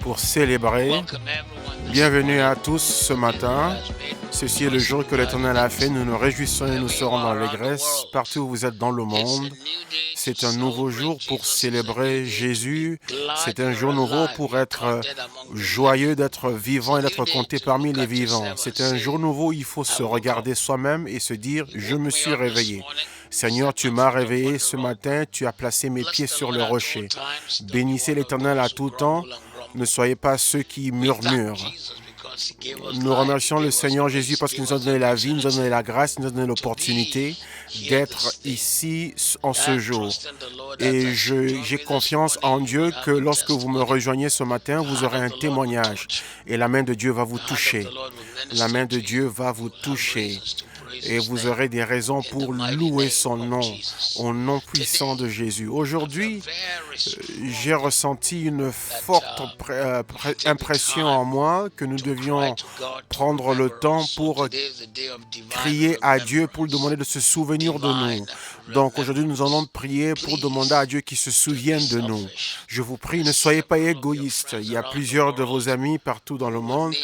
pour célébrer. Bienvenue à tous ce matin. Ceci est le jour que l'Éternel a fait. Nous nous réjouissons et nous serons dans l'allégresse partout où vous êtes dans le monde. C'est un nouveau jour pour célébrer Jésus. C'est un jour nouveau pour être joyeux, d'être vivant et d'être compté parmi les vivants. C'est un jour nouveau où il faut se regarder soi-même et se dire « Je me suis réveillé ». Seigneur, tu m'as réveillé ce matin, tu as placé mes pieds sur le rocher. Bénissez l'Éternel à tout temps. Ne soyez pas ceux qui murmurent. Nous remercions le Seigneur Jésus parce qu'il nous a donné la vie, nous a donné la grâce, il nous a donné l'opportunité d'être ici en ce jour. Et j'ai confiance en Dieu que lorsque vous me rejoignez ce matin, vous aurez un témoignage. Et la main de Dieu va vous toucher. La main de Dieu va vous toucher. Et vous aurez des raisons pour louer son nom, au nom puissant de Jésus. Aujourd'hui, j'ai ressenti une forte impression en moi que nous devions prendre le temps pour crier à Dieu, pour lui demander de se souvenir de nous. Donc aujourd'hui, nous allons prier pour demander à Dieu qu'il se souvienne de nous. Je vous prie, ne soyez pas égoïstes. Il y a plusieurs de vos amis partout dans le monde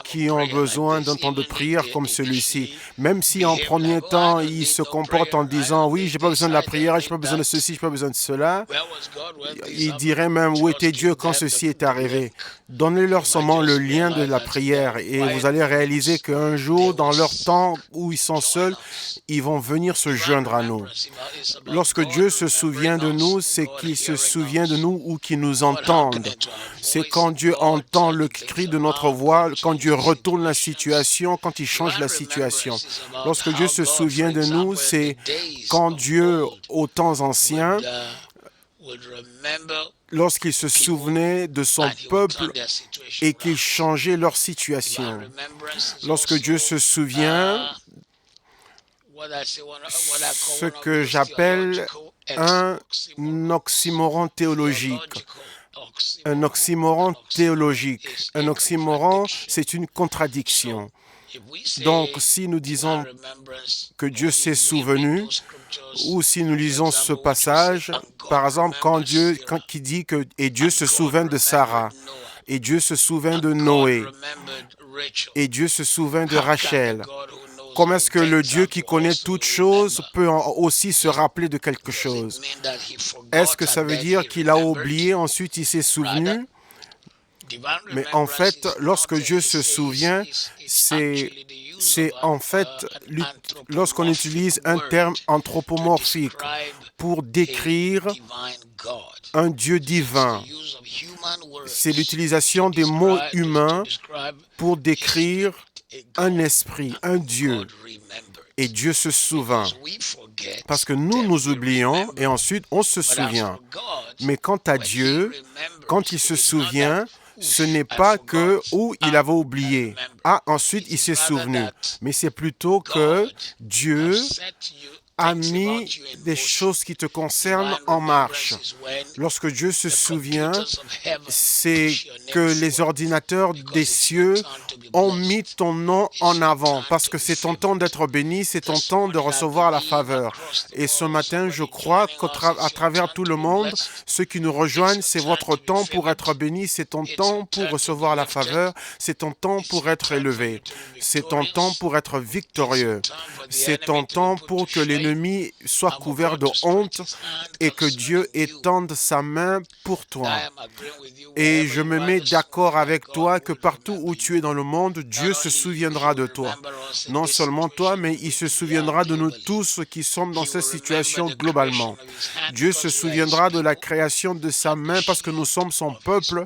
qui ont besoin d'un temps de prière comme celui-ci. Même si en premier temps, ils se comportent en disant « Oui, j'ai pas besoin de la prière, j'ai pas besoin de ceci, j'ai pas besoin de cela », ils diraient même « Où était Dieu quand ceci est arrivé ?» Donnez-leur seulement le lien de la prière et vous allez réaliser qu'un jour, dans leur temps où ils sont seuls, ils vont venir se joindre à nous. Lorsque Dieu se souvient de nous, c'est qu'il se souvient de nous ou qu'il nous entende. C'est quand Dieu entend le cri de notre voix, quand Dieu retourne la situation, quand il change la situation. Lorsque Dieu se souvient de nous, c'est quand Dieu, aux temps anciens, lorsqu'il se souvenait de son peuple et qu'il changeait leur situation. Lorsque Dieu se souvient, ce que j'appelle un oxymoron théologique. Un oxymoron théologique. Un oxymoron, c'est une contradiction. Donc, si nous disons que Dieu s'est souvenu, ou si nous lisons ce passage, par exemple, quand il dit que « Et Dieu se souvint de Sarah », et Dieu se souvint de Noé, et Dieu se souvint de Rachel. Comment est-ce que le Dieu qui connaît toutes choses peut aussi se rappeler de quelque chose? Est-ce que ça veut dire qu'il a oublié, ensuite il s'est souvenu? Mais en fait, lorsque Dieu se souvient, c'est en fait lorsqu'on utilise un terme anthropomorphique pour décrire un Dieu divin. C'est l'utilisation des mots humains pour décrire un esprit, un Dieu. Et Dieu se souvint. Parce que nous oublions et ensuite on se souvient. Mais quant à Dieu, quand il se souvient, ce n'est pas que où il avait oublié. Ah, ensuite il s'est souvenu. Mais c'est plutôt que Dieu a mis des choses qui te concernent en marche. Lorsque Dieu se souvient, c'est que les ordinateurs des cieux ont mis ton nom en avant parce que c'est ton temps d'être béni, c'est ton temps de recevoir la faveur. Et ce matin, je crois qu'à travers tout le monde, ceux qui nous rejoignent, c'est votre temps pour être béni, c'est ton temps pour recevoir la faveur, c'est ton temps pour être élevé, c'est ton temps pour être victorieux, c'est ton temps pour que l'ennemi soit couvert de honte et que Dieu étende sa main pour toi. Et je me mets d'accord avec toi que partout où tu es dans le monde, Dieu se souviendra de toi. Non seulement toi, mais il se souviendra de nous tous qui sommes dans cette situation globalement. Dieu se souviendra de la création de sa main parce que nous sommes son peuple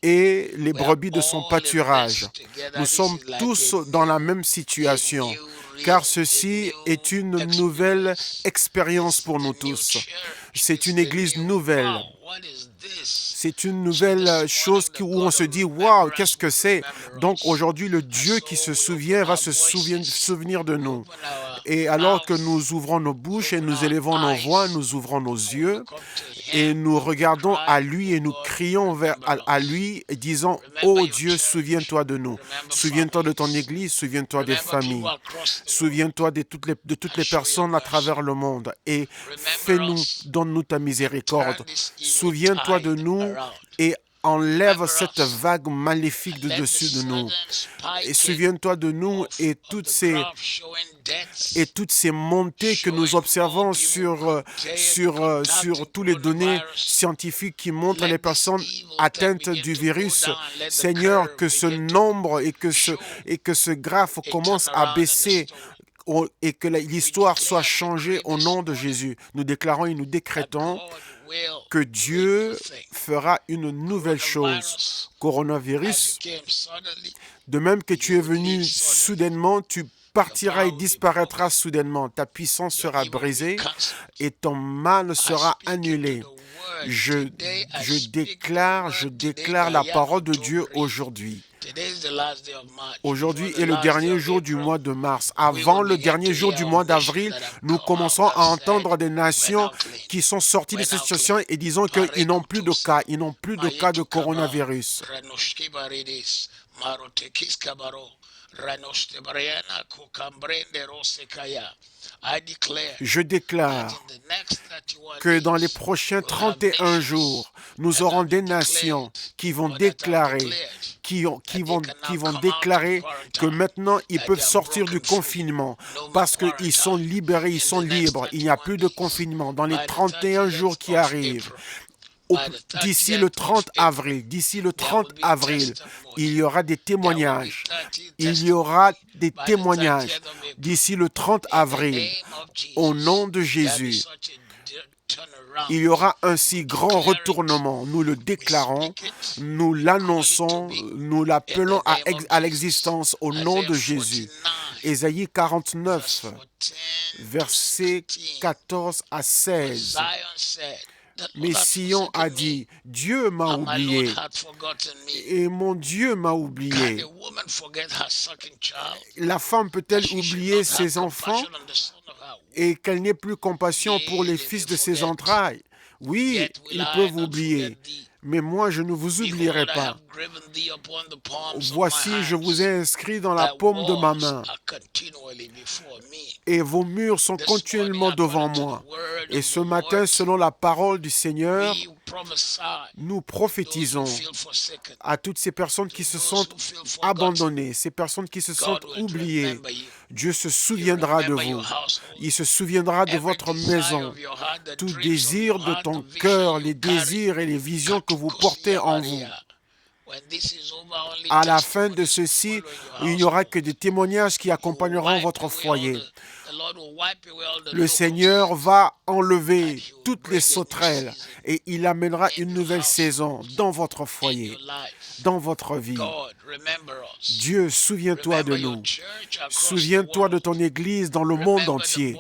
et les brebis de son pâturage. Nous sommes tous dans la même situation. Car ceci est une nouvelle expérience pour nous tous. C'est une église nouvelle. C'est une nouvelle chose où on se dit « Waouh, qu'est-ce que c'est ?» Donc aujourd'hui, le Dieu qui se souvient va se souvenir de nous. Et alors que nous ouvrons nos bouches et nous élevons nos voix, nous ouvrons nos yeux et nous regardons à lui et nous crions à lui et disons « Oh Dieu, souviens-toi de nous. Souviens-toi de ton église, souviens-toi des familles. Souviens-toi de toutes les personnes à travers le monde et donne-nous ta miséricorde. Souviens-toi de nous et enlève cette vague maléfique de dessus de nous. Et souviens-toi de nous et toutes ces montées que nous observons sur tous les données scientifiques qui montrent les personnes atteintes du virus. Seigneur, que ce nombre et que ce graphe commence à baisser et que l'histoire soit changée au nom de Jésus. Nous déclarons et nous décrétons que Dieu fera une nouvelle chose. Coronavirus, de même que tu es venu soudainement, tu partiras et disparaîtras soudainement. Ta puissance sera brisée et ton mal sera annulé. Je déclare la parole de Dieu aujourd'hui. Aujourd'hui est le dernier jour du mois de mars. Avant le dernier jour du mois d'avril, nous commençons à entendre des nations qui sont sorties de cette situation et disons qu'ils n'ont plus de cas. Ils n'ont plus de cas de coronavirus. Je déclare que dans les prochains 31 jours, nous aurons des nations qui vont déclarer que maintenant ils peuvent sortir du confinement parce qu'ils sont libérés, ils sont libres. Il n'y a plus de confinement dans les 31 jours qui arrivent. D'ici le 30 avril, il y aura des témoignages. D'ici le 30 avril, au nom de Jésus, il y aura un si grand retournement. Nous le déclarons, nous l'annonçons, nous l'appelons à l'existence au nom de Jésus. Ésaïe 49, versets 14 à 16. Mais Sion a dit, Dieu m'a oublié, et mon Dieu m'a oublié. La femme peut-elle oublier ses enfants et qu'elle n'ait plus compassion pour les fils de ses entrailles? Oui, ils peuvent oublier, mais moi je ne vous oublierai pas. Voici, je vous ai inscrit dans la paume de ma main, et vos murs sont continuellement devant moi. Et ce matin, selon la parole du Seigneur, nous prophétisons à toutes ces personnes qui se sentent abandonnées, ces personnes qui se sentent oubliées. Dieu se souviendra de vous. Il se souviendra de votre maison. Tout désir de ton cœur, les désirs et les visions que vous portez en vous. À la fin de ceci, il n'y aura que des témoignages qui accompagneront votre foyer. Le Seigneur va enlever toutes les sauterelles et il amènera une nouvelle saison dans votre foyer, dans votre vie. Dieu, souviens-toi de nous. Souviens-toi de ton Église dans le monde entier.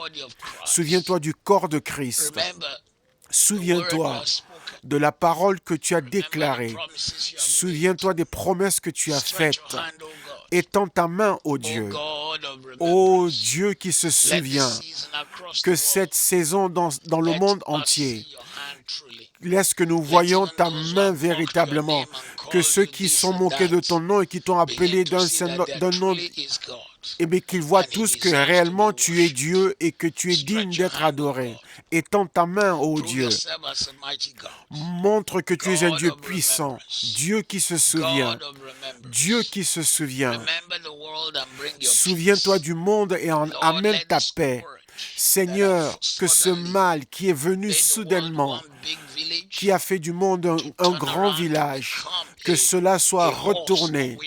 Souviens-toi du corps de Christ. Souviens-toi de la parole que tu as déclarée. Souviens-toi des promesses que tu as faites. Étends ta main, ô Dieu. Ô Dieu qui se souvient que cette saison dans le monde entier, laisse que nous voyions ta main véritablement, que ceux qui sont moqués de ton nom et qui t'ont appelé d'un nom, et bien qu'ils voient tous que réellement tu es Dieu et que tu es digne d'être adoré. Étends ta main, ô Dieu. Montre que tu es un Dieu puissant, Dieu qui se souvient. Dieu qui se souvient. Souviens-toi du monde et amène ta paix. Seigneur, que ce mal qui est venu soudainement, qui a fait du monde un grand village, que cela soit retourné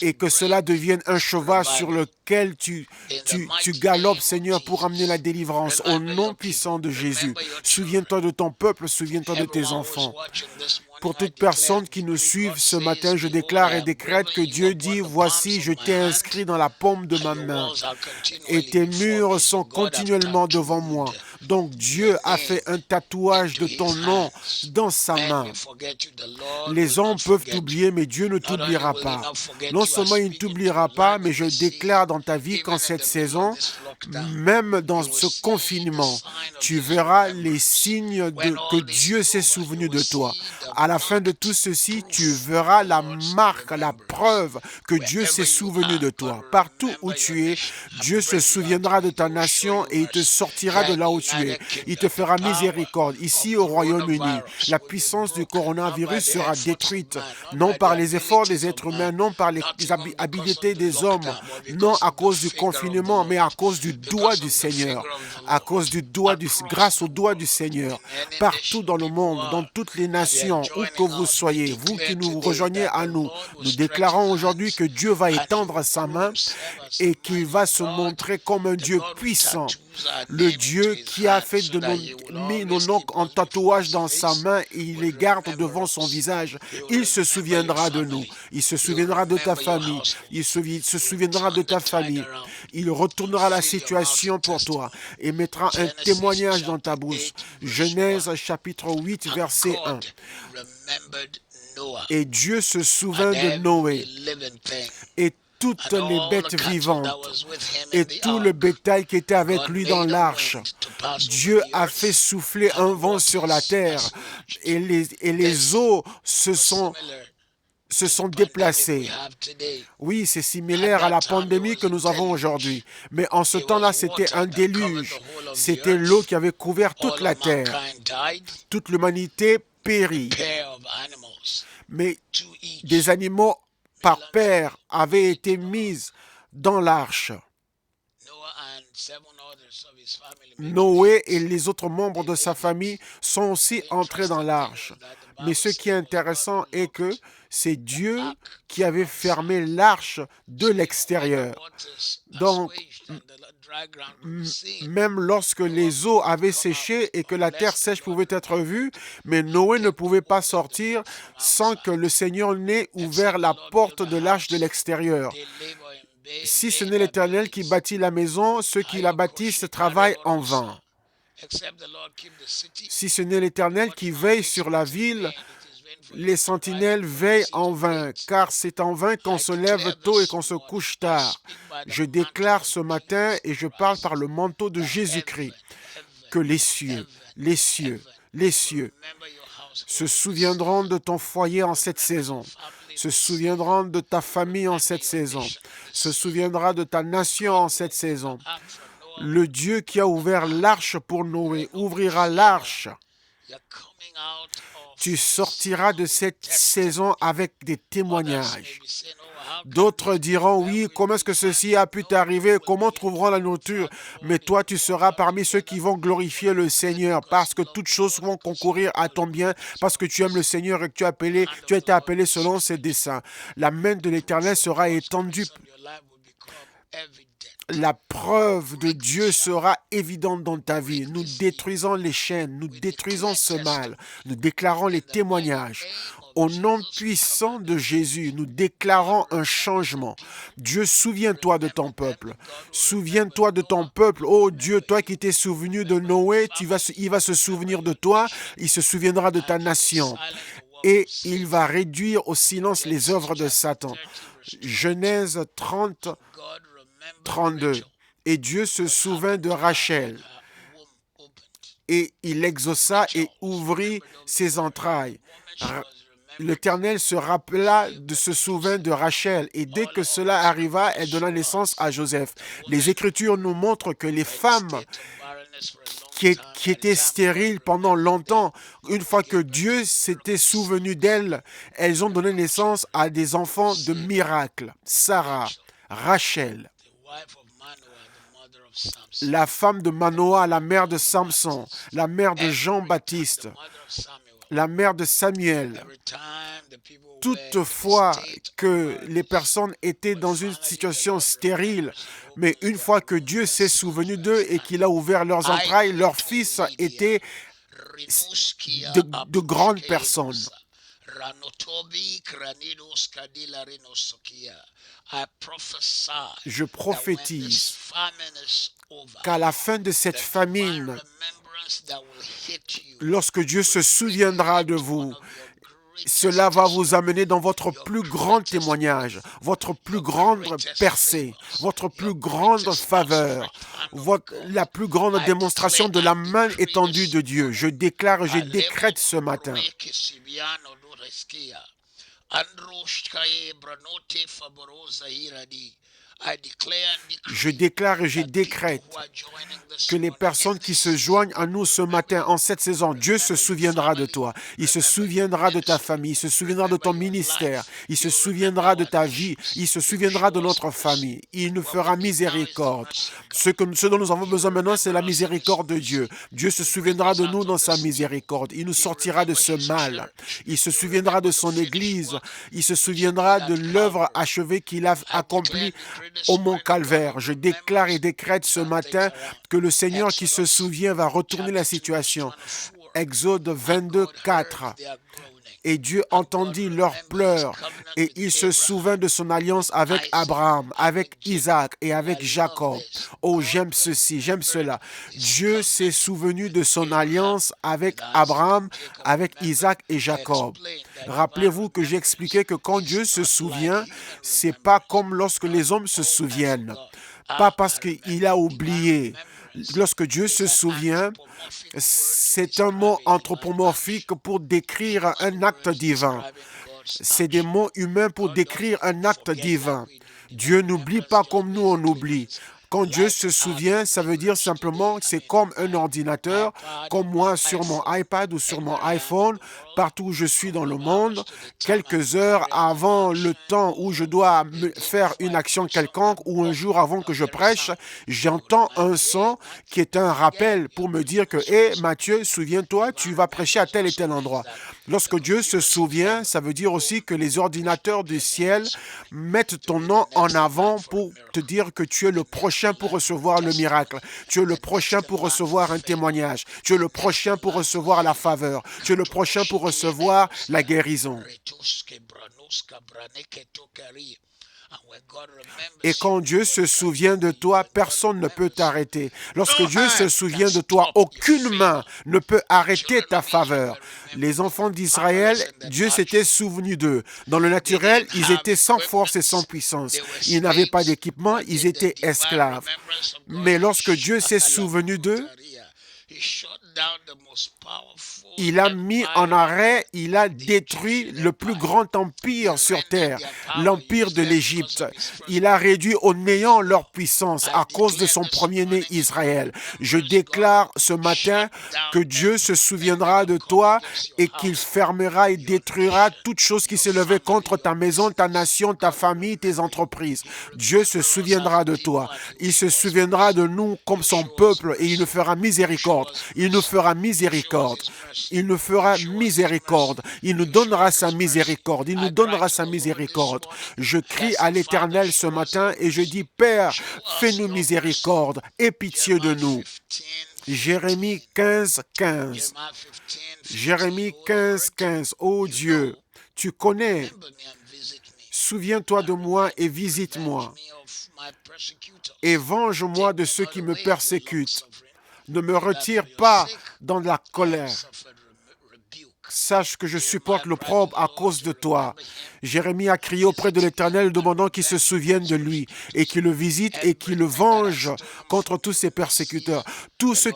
et que cela devienne un cheval sur lequel tu galopes, Seigneur, pour amener la délivrance. Au nom puissant de Jésus, souviens-toi de ton peuple, souviens-toi de tes enfants. Pour toute personne qui nous suit ce matin, je déclare et décrète que Dieu dit, voici, je t'ai inscrit dans la paume de ma main et tes murs sont continuellement devant moi. Donc Dieu a fait un tatouage de ton nom dans sa main. Les hommes peuvent t'oublier, mais Dieu ne t'oubliera pas. Non seulement il ne t'oubliera pas, mais je déclare dans ta vie qu'en cette saison, Même dans ce confinement, tu verras les signes que Dieu s'est souvenu de toi. À la fin de tout ceci, tu verras la marque, la preuve que Dieu s'est souvenu de toi. Partout où tu es, Dieu se souviendra de ta nation et il te sortira de là où tu es. Il te fera miséricorde. Ici au Royaume-Uni, la puissance du coronavirus sera détruite, non par les efforts des êtres humains, non par les habiletés des hommes, non à cause du confinement, mais à cause du doigt du Seigneur, à cause grâce au doigt du Seigneur. Partout dans le monde, dans toutes les nations, où que vous soyez, vous qui nous rejoignez à nous, nous déclarons aujourd'hui que Dieu va étendre sa main et qu'il va se montrer comme un Dieu puissant. Le Dieu qui a fait mis nos noms en tatouage dans sa main et il les garde devant son visage. Il se souviendra de nous. Il se souviendra de ta famille. Il se souviendra de ta famille. Il retournera la situation pour toi et mettra un témoignage dans ta bouche. Genèse chapitre 8, verset 1. Et Dieu se souvint de Noé et toutes les bêtes vivantes et tout le bétail qui était avec lui dans l'arche. Dieu a fait souffler un vent sur la terre et les eaux se sont déplacées. Oui, c'est similaire à la pandémie que nous avons aujourd'hui. Mais en ce temps-là, c'était un déluge. C'était l'eau qui avait couvert toute la terre. Toute l'humanité périt. Mais des animaux par paire avaient été mis dans l'arche. Noé et les autres membres de sa famille sont aussi entrés dans l'arche. Mais ce qui est intéressant est que c'est Dieu qui avait fermé l'arche de l'extérieur. Donc, même lorsque les eaux avaient séché et que la terre sèche pouvait être vue, mais Noé ne pouvait pas sortir sans que le Seigneur n'ait ouvert la porte de l'arche de l'extérieur. Si ce n'est l'Éternel qui bâtit la maison, ceux qui la bâtissent travaillent en vain. Si ce n'est l'Éternel qui veille sur la ville, les sentinelles veillent en vain, car c'est en vain qu'on se lève tôt et qu'on se couche tard. Je déclare ce matin, et je parle par le manteau de Jésus-Christ, que les cieux se souviendront de ton foyer en cette saison, se souviendront de ta famille en cette saison, se souviendra de ta nation en cette saison. Le Dieu qui a ouvert l'arche pour Noé ouvrira l'arche. Tu sortiras de cette saison avec des témoignages. D'autres diront, oui, comment est-ce que ceci a pu t'arriver? Comment trouveront la nourriture? Mais toi, tu seras parmi ceux qui vont glorifier le Seigneur parce que toutes choses vont concourir à ton bien, parce que tu aimes le Seigneur et que tu as été appelé selon ses desseins. La main de l'Éternel sera étendue. La preuve de Dieu sera évidente dans ta vie. Nous détruisons les chaînes, nous détruisons ce mal, nous déclarons les témoignages. Au nom puissant de Jésus, nous déclarons un changement. Dieu, souviens-toi de ton peuple. Souviens-toi de ton peuple. Oh Dieu, toi qui t'es souvenu de Noé, il va se souvenir de toi, il se souviendra de ta nation. Et il va réduire au silence les œuvres de Satan. Genèse 30, 32. Et Dieu se souvint de Rachel. Et il exauça et ouvrit ses entrailles. L'Éternel se rappela de se souvenir de Rachel. Et dès que cela arriva, elle donna naissance à Joseph. Les Écritures nous montrent que les femmes qui étaient stériles pendant longtemps, une fois que Dieu s'était souvenu d'elles, elles ont donné naissance à des enfants de miracle. Sarah, Rachel, la femme de Manoah, la mère de Samson, la mère de Jean-Baptiste, la mère de Samuel. Toutefois que les personnes étaient dans une situation stérile, mais une fois que Dieu s'est souvenu d'eux et qu'il a ouvert leurs entrailles, leurs fils étaient de grandes personnes. Je prophétise qu'à la fin de cette famine, lorsque Dieu se souviendra de vous, Cela va vous amener dans votre plus grand témoignage, votre plus grande percée, votre plus grande faveur, la plus grande démonstration de la main étendue de Dieu. Je déclare et je décrète ce matin. Je déclare et je décrète que les personnes qui se joignent à nous ce matin, en cette saison, Dieu se souviendra de toi. Il se souviendra de ta famille. Il se souviendra de ton ministère. Il se souviendra de ta vie. Il se souviendra de notre famille. Il nous fera miséricorde. Ce dont nous avons besoin maintenant, c'est la miséricorde de Dieu. Dieu se souviendra de nous dans sa miséricorde. Il nous sortira de ce mal. Il se souviendra de son Église. Il se souviendra de l'œuvre achevée qu'il a accomplie au mont Calvaire. Je déclare et décrète ce matin que le Seigneur qui se souvient va retourner la situation. Exode 22, 4. Et Dieu entendit leurs pleurs et il se souvint de son alliance avec Abraham, avec Isaac et avec Jacob. Oh, j'aime ceci, j'aime cela. Dieu s'est souvenu de son alliance avec Abraham, avec Isaac et Jacob. Rappelez-vous que j'ai expliqué que quand Dieu se souvient, c'est pas comme lorsque les hommes se souviennent. Pas parce qu'il a oublié. Lorsque Dieu se souvient, c'est un mot anthropomorphique pour décrire un acte divin. C'est des mots humains pour décrire un acte divin. Dieu n'oublie pas comme nous on oublie. Quand Dieu se souvient, ça veut dire simplement que c'est comme un ordinateur, comme moi sur mon iPad ou sur mon iPhone, partout où je suis dans le monde, quelques heures avant le temps où je dois faire une action quelconque ou un jour avant que je prêche, j'entends un son qui est un rappel pour me dire que « Hé, Matthieu, souviens-toi, tu vas prêcher à tel et tel endroit ». Lorsque Dieu se souvient, ça veut dire aussi que les ordinateurs du ciel mettent ton nom en avant pour te dire que tu es le prochain pour recevoir le miracle. Tu es le prochain pour recevoir un témoignage. Tu es le prochain pour recevoir la faveur. Tu es le prochain pour recevoir la guérison. Et quand Dieu se souvient de toi, personne ne peut t'arrêter. Lorsque Dieu se souvient de toi, aucune main ne peut arrêter ta faveur. Les enfants d'Israël, Dieu s'était souvenu d'eux. Dans le naturel, ils étaient sans force et sans puissance. Ils n'avaient pas d'équipement, ils étaient esclaves. Mais lorsque Dieu s'est souvenu d'eux, il a mis en arrêt, il a détruit le plus grand empire sur terre, l'empire de l'Égypte. Il a réduit au néant leur puissance à cause de son premier-né Israël. Je déclare ce matin que Dieu se souviendra de toi et qu'il fermera et détruira toute chose qui s'est levée contre ta maison, ta nation, ta famille, tes entreprises. Dieu se souviendra de toi. Il se souviendra de nous comme son peuple et il nous fera miséricorde. Il nous fera miséricorde. Il nous fera miséricorde. Il nous donnera sa miséricorde. Il nous donnera sa miséricorde. Je crie à l'Éternel ce matin et je dis, Père, fais-nous miséricorde. Aie pitié de nous. Jérémie 15, 15. Jérémie 15, 15. Ô Dieu, tu connais. Souviens-toi de moi et visite-moi. Et venge-moi de ceux qui me persécutent. Ne me retire pas dans la colère. Sache que je supporte l'opprobre à cause de toi. Jérémie a crié auprès de l'Éternel, demandant qu'il se souvienne de lui et qu'il le visite et qu'il le venge contre tous ses persécuteurs. Tout ce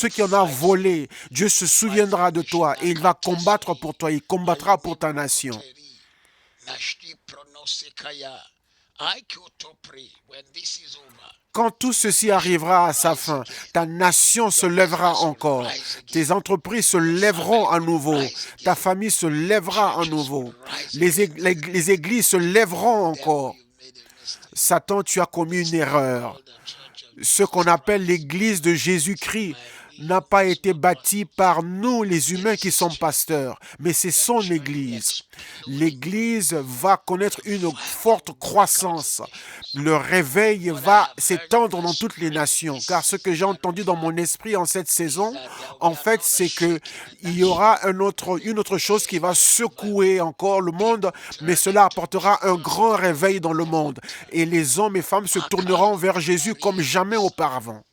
qui en a volé, Dieu se souviendra de toi et il va combattre pour toi. Il combattra pour ta nation. Quand tout ceci arrivera à sa fin, ta nation se lèvera encore. Tes entreprises se lèveront à nouveau. Ta famille se lèvera à nouveau. Les églises se lèveront encore. Satan, tu as commis une erreur. Ce qu'on appelle l'église de Jésus-Christ n'a pas été bâti par nous, les humains qui sommes pasteurs, mais c'est son Église. L'Église va connaître une forte croissance. Le réveil va s'étendre dans toutes les nations, car ce que j'ai entendu dans mon esprit en cette saison, en fait, c'est qu'il y aura une autre chose qui va secouer encore le monde, mais cela apportera un grand réveil dans le monde. Et les hommes et femmes se tourneront vers Jésus comme jamais auparavant.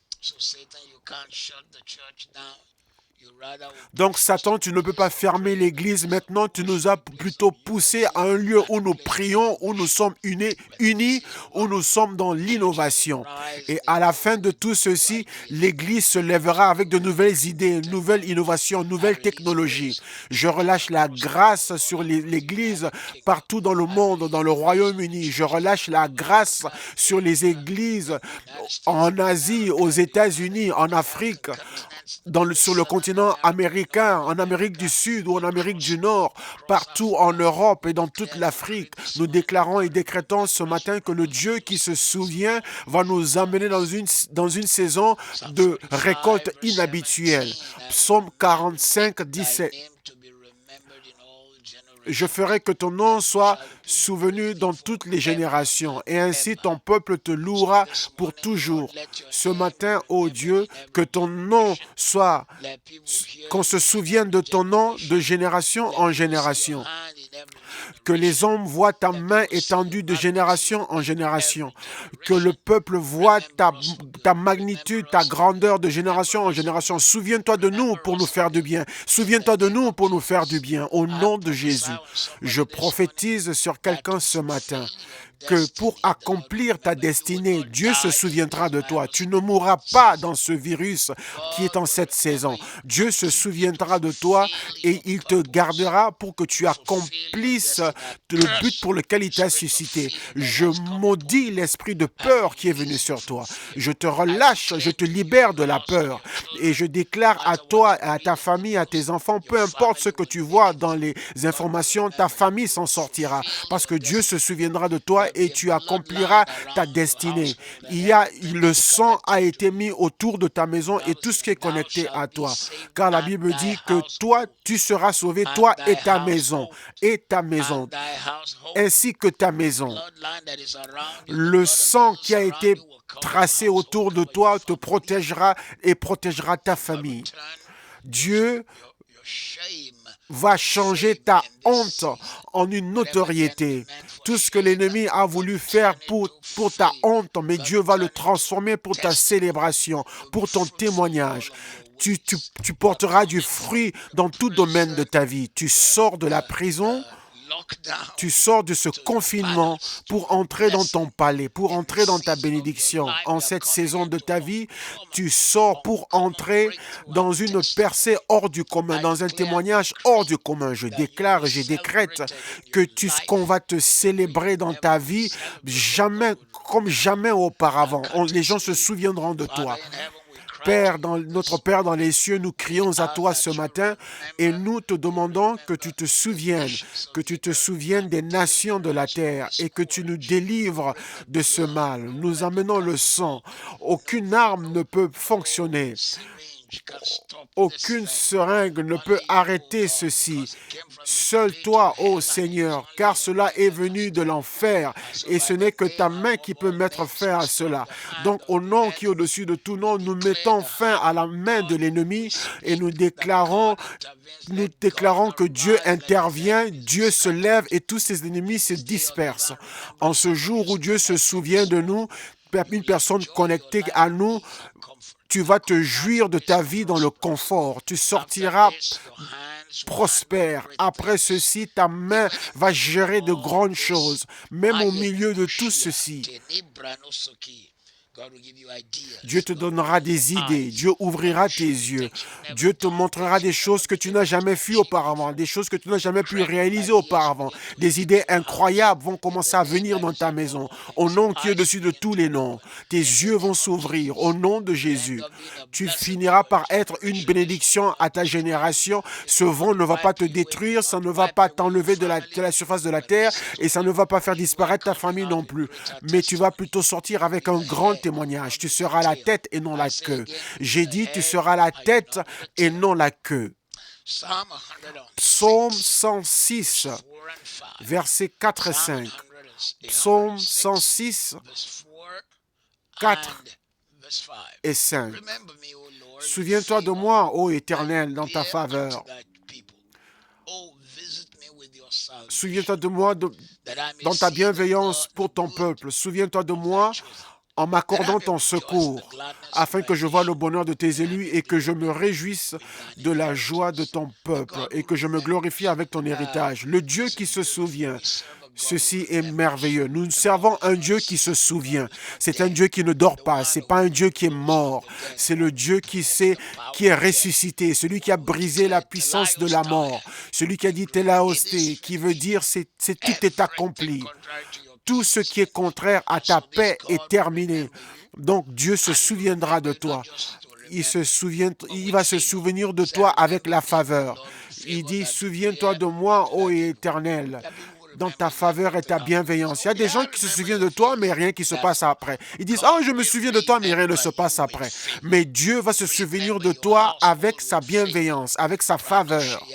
Donc, Satan, tu ne peux pas fermer l'Église maintenant. Tu nous as plutôt poussé à un lieu où nous prions, où nous sommes unis, où nous sommes dans l'innovation. Et à la fin de tout ceci, l'Église se lèvera avec de nouvelles idées, nouvelles innovations, nouvelles technologies. Je relâche la grâce sur l'Église partout dans le monde, dans le Royaume-Uni. Je relâche la grâce sur les églises en Asie, aux États-Unis, en Afrique, sur le continent américain, en Amérique du Sud ou en Amérique du Nord, partout en Europe et dans toute l'Afrique. Nous déclarons et décrétons ce matin que le Dieu qui se souvient va nous amener dans une saison de récolte inhabituelle. Psaume 45, 17. Je ferai que ton nom soit souvenu dans toutes les générations, et ainsi ton peuple te louera pour toujours. Ce matin, ô Dieu, que ton nom soit, qu'on se souvienne de ton nom de génération en génération. Que les hommes voient ta main étendue de génération en génération. Que le peuple voit ta magnitude, ta grandeur de génération en génération. Souviens-toi de nous pour nous faire du bien. Souviens-toi de nous pour nous faire du bien. Au nom de Jésus, je prophétise sur quelqu'un ce matin que pour accomplir ta destinée, Dieu se souviendra de toi. Tu ne mourras pas dans ce virus qui est en cette saison. Dieu se souviendra de toi et il te gardera pour que tu accomplisses le but pour lequel il t'a suscité. Je maudis l'esprit de peur qui est venu sur toi. Je te relâche, je te libère de la peur et je déclare à toi, à ta famille, à tes enfants, peu importe ce que tu vois dans les informations, ta famille s'en sortira parce que Dieu se souviendra de toi et tu accompliras ta destinée. Le sang a été mis autour de ta maison et tout ce qui est connecté à toi. Car la Bible dit que toi, tu seras sauvé, toi et ta maison, ainsi que ta maison. Le sang qui a été tracé autour de toi te protégera et protégera ta famille. Dieu va changer ta honte en une notoriété. Tout ce que l'ennemi a voulu faire pour ta honte, mais Dieu va le transformer pour ta célébration, pour ton témoignage. Tu porteras du fruit dans tout domaine de ta vie. Tu sors de la prison, tu sors de ce confinement pour entrer dans ton palais, pour entrer dans ta bénédiction. En cette saison de ta vie, tu sors pour entrer dans une percée hors du commun, dans un témoignage hors du commun. Je déclare, je décrète qu'on va te célébrer dans ta vie jamais, comme jamais auparavant. Les gens se souviendront de toi. Notre Père dans les cieux, nous crions à toi ce matin et nous te demandons que tu te souviennes des nations de la terre et que tu nous délivres de ce mal. Nous amenons le sang. Aucune arme ne peut fonctionner. Aucune seringue ne peut arrêter ceci. Seul toi, ô Seigneur, car cela est venu de l'enfer et ce n'est que ta main qui peut mettre fin à cela. Donc, au nom qui est au-dessus de tout nom, nous mettons fin à la main de l'ennemi et nous déclarons que Dieu intervient, Dieu se lève et tous ses ennemis se dispersent. En ce jour où Dieu se souvient de nous, une personne connectée à nous, tu vas te jouir de ta vie dans le confort. Tu sortiras prospère. Après ceci, ta main va gérer de grandes choses. Même au milieu de tout ceci, Dieu te donnera des idées. Dieu ouvrira tes yeux. Dieu te montrera des choses que tu n'as jamais vues auparavant, des choses que tu n'as jamais pu réaliser auparavant. Des idées incroyables vont commencer à venir dans ta maison. Au nom qui est au-dessus de tous les noms, tes yeux vont s'ouvrir. Au nom de Jésus, tu finiras par être une bénédiction à ta génération. Ce vent ne va pas te détruire, ça ne va pas t'enlever de la surface de la terre et ça ne va pas faire disparaître ta famille non plus. Mais tu vas plutôt sortir avec un grand témoignage. Tu seras la tête et non la queue. J'ai dit, tu seras la tête et non la queue. Psaume 106, versets 4 et 5. Psaume 106, 4 et 5. Souviens-toi de moi, ô Éternel, dans ta faveur. Souviens-toi de moi dans ta bienveillance pour ton peuple. Souviens-toi de moi en m'accordant ton secours, afin que je voie le bonheur de tes élus et que je me réjouisse de la joie de ton peuple et que je me glorifie avec ton héritage. Le Dieu qui se souvient, ceci est merveilleux. Nous servons un Dieu qui se souvient. C'est un Dieu qui ne dort pas. C'est pas un Dieu qui est mort. C'est le Dieu qui est ressuscité. Celui qui a brisé la puissance de la mort. Celui qui a dit télaosté, qui veut dire tout est accompli. Tout ce qui est contraire à ta paix est terminé. Donc Dieu se souviendra de toi. Il va se souvenir de toi avec la faveur. Il dit, souviens-toi de moi, ô Éternel, dans ta faveur et ta bienveillance. Il y a des gens qui se souviennent de toi, mais rien qui se passe après. Ils disent, oh, je me souviens de toi, mais rien ne se passe après. Mais Dieu va se souvenir de toi avec sa bienveillance, avec sa faveur.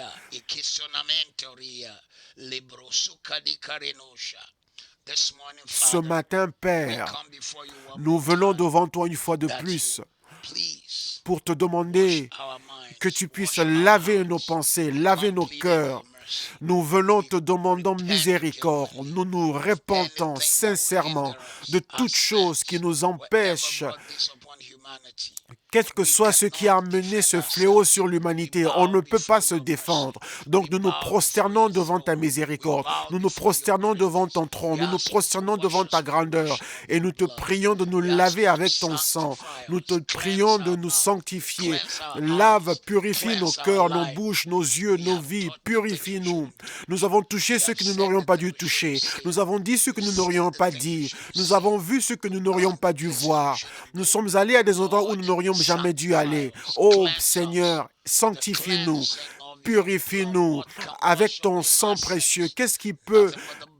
Ce matin, Père, nous venons devant toi une fois de plus pour te demander que tu puisses laver nos pensées, laver nos cœurs. Nous venons te demandant miséricorde. Nous nous repentons sincèrement de toutes choses qui nous empêchent, quel que soit ce qui a amené ce fléau sur l'humanité. On ne peut pas se défendre. Donc nous nous prosternons devant ta miséricorde. Nous nous prosternons devant ton trône. Nous nous prosternons devant ta grandeur. Et nous te prions de nous laver avec ton sang. Nous te prions de nous sanctifier. Lave, purifie nos cœurs, nos bouches, nos yeux, nos vies. Purifie-nous. Nous avons touché ce que nous n'aurions pas dû toucher. Nous avons dit ce que nous n'aurions pas dit. Nous avons vu ce que nous n'aurions pas dû voir. Nous sommes allés à des endroits où nous n'aurions jamais dû aller. Oh Seigneur, sanctifie-nous, purifie-nous avec ton sang précieux. Qu'est-ce qui peut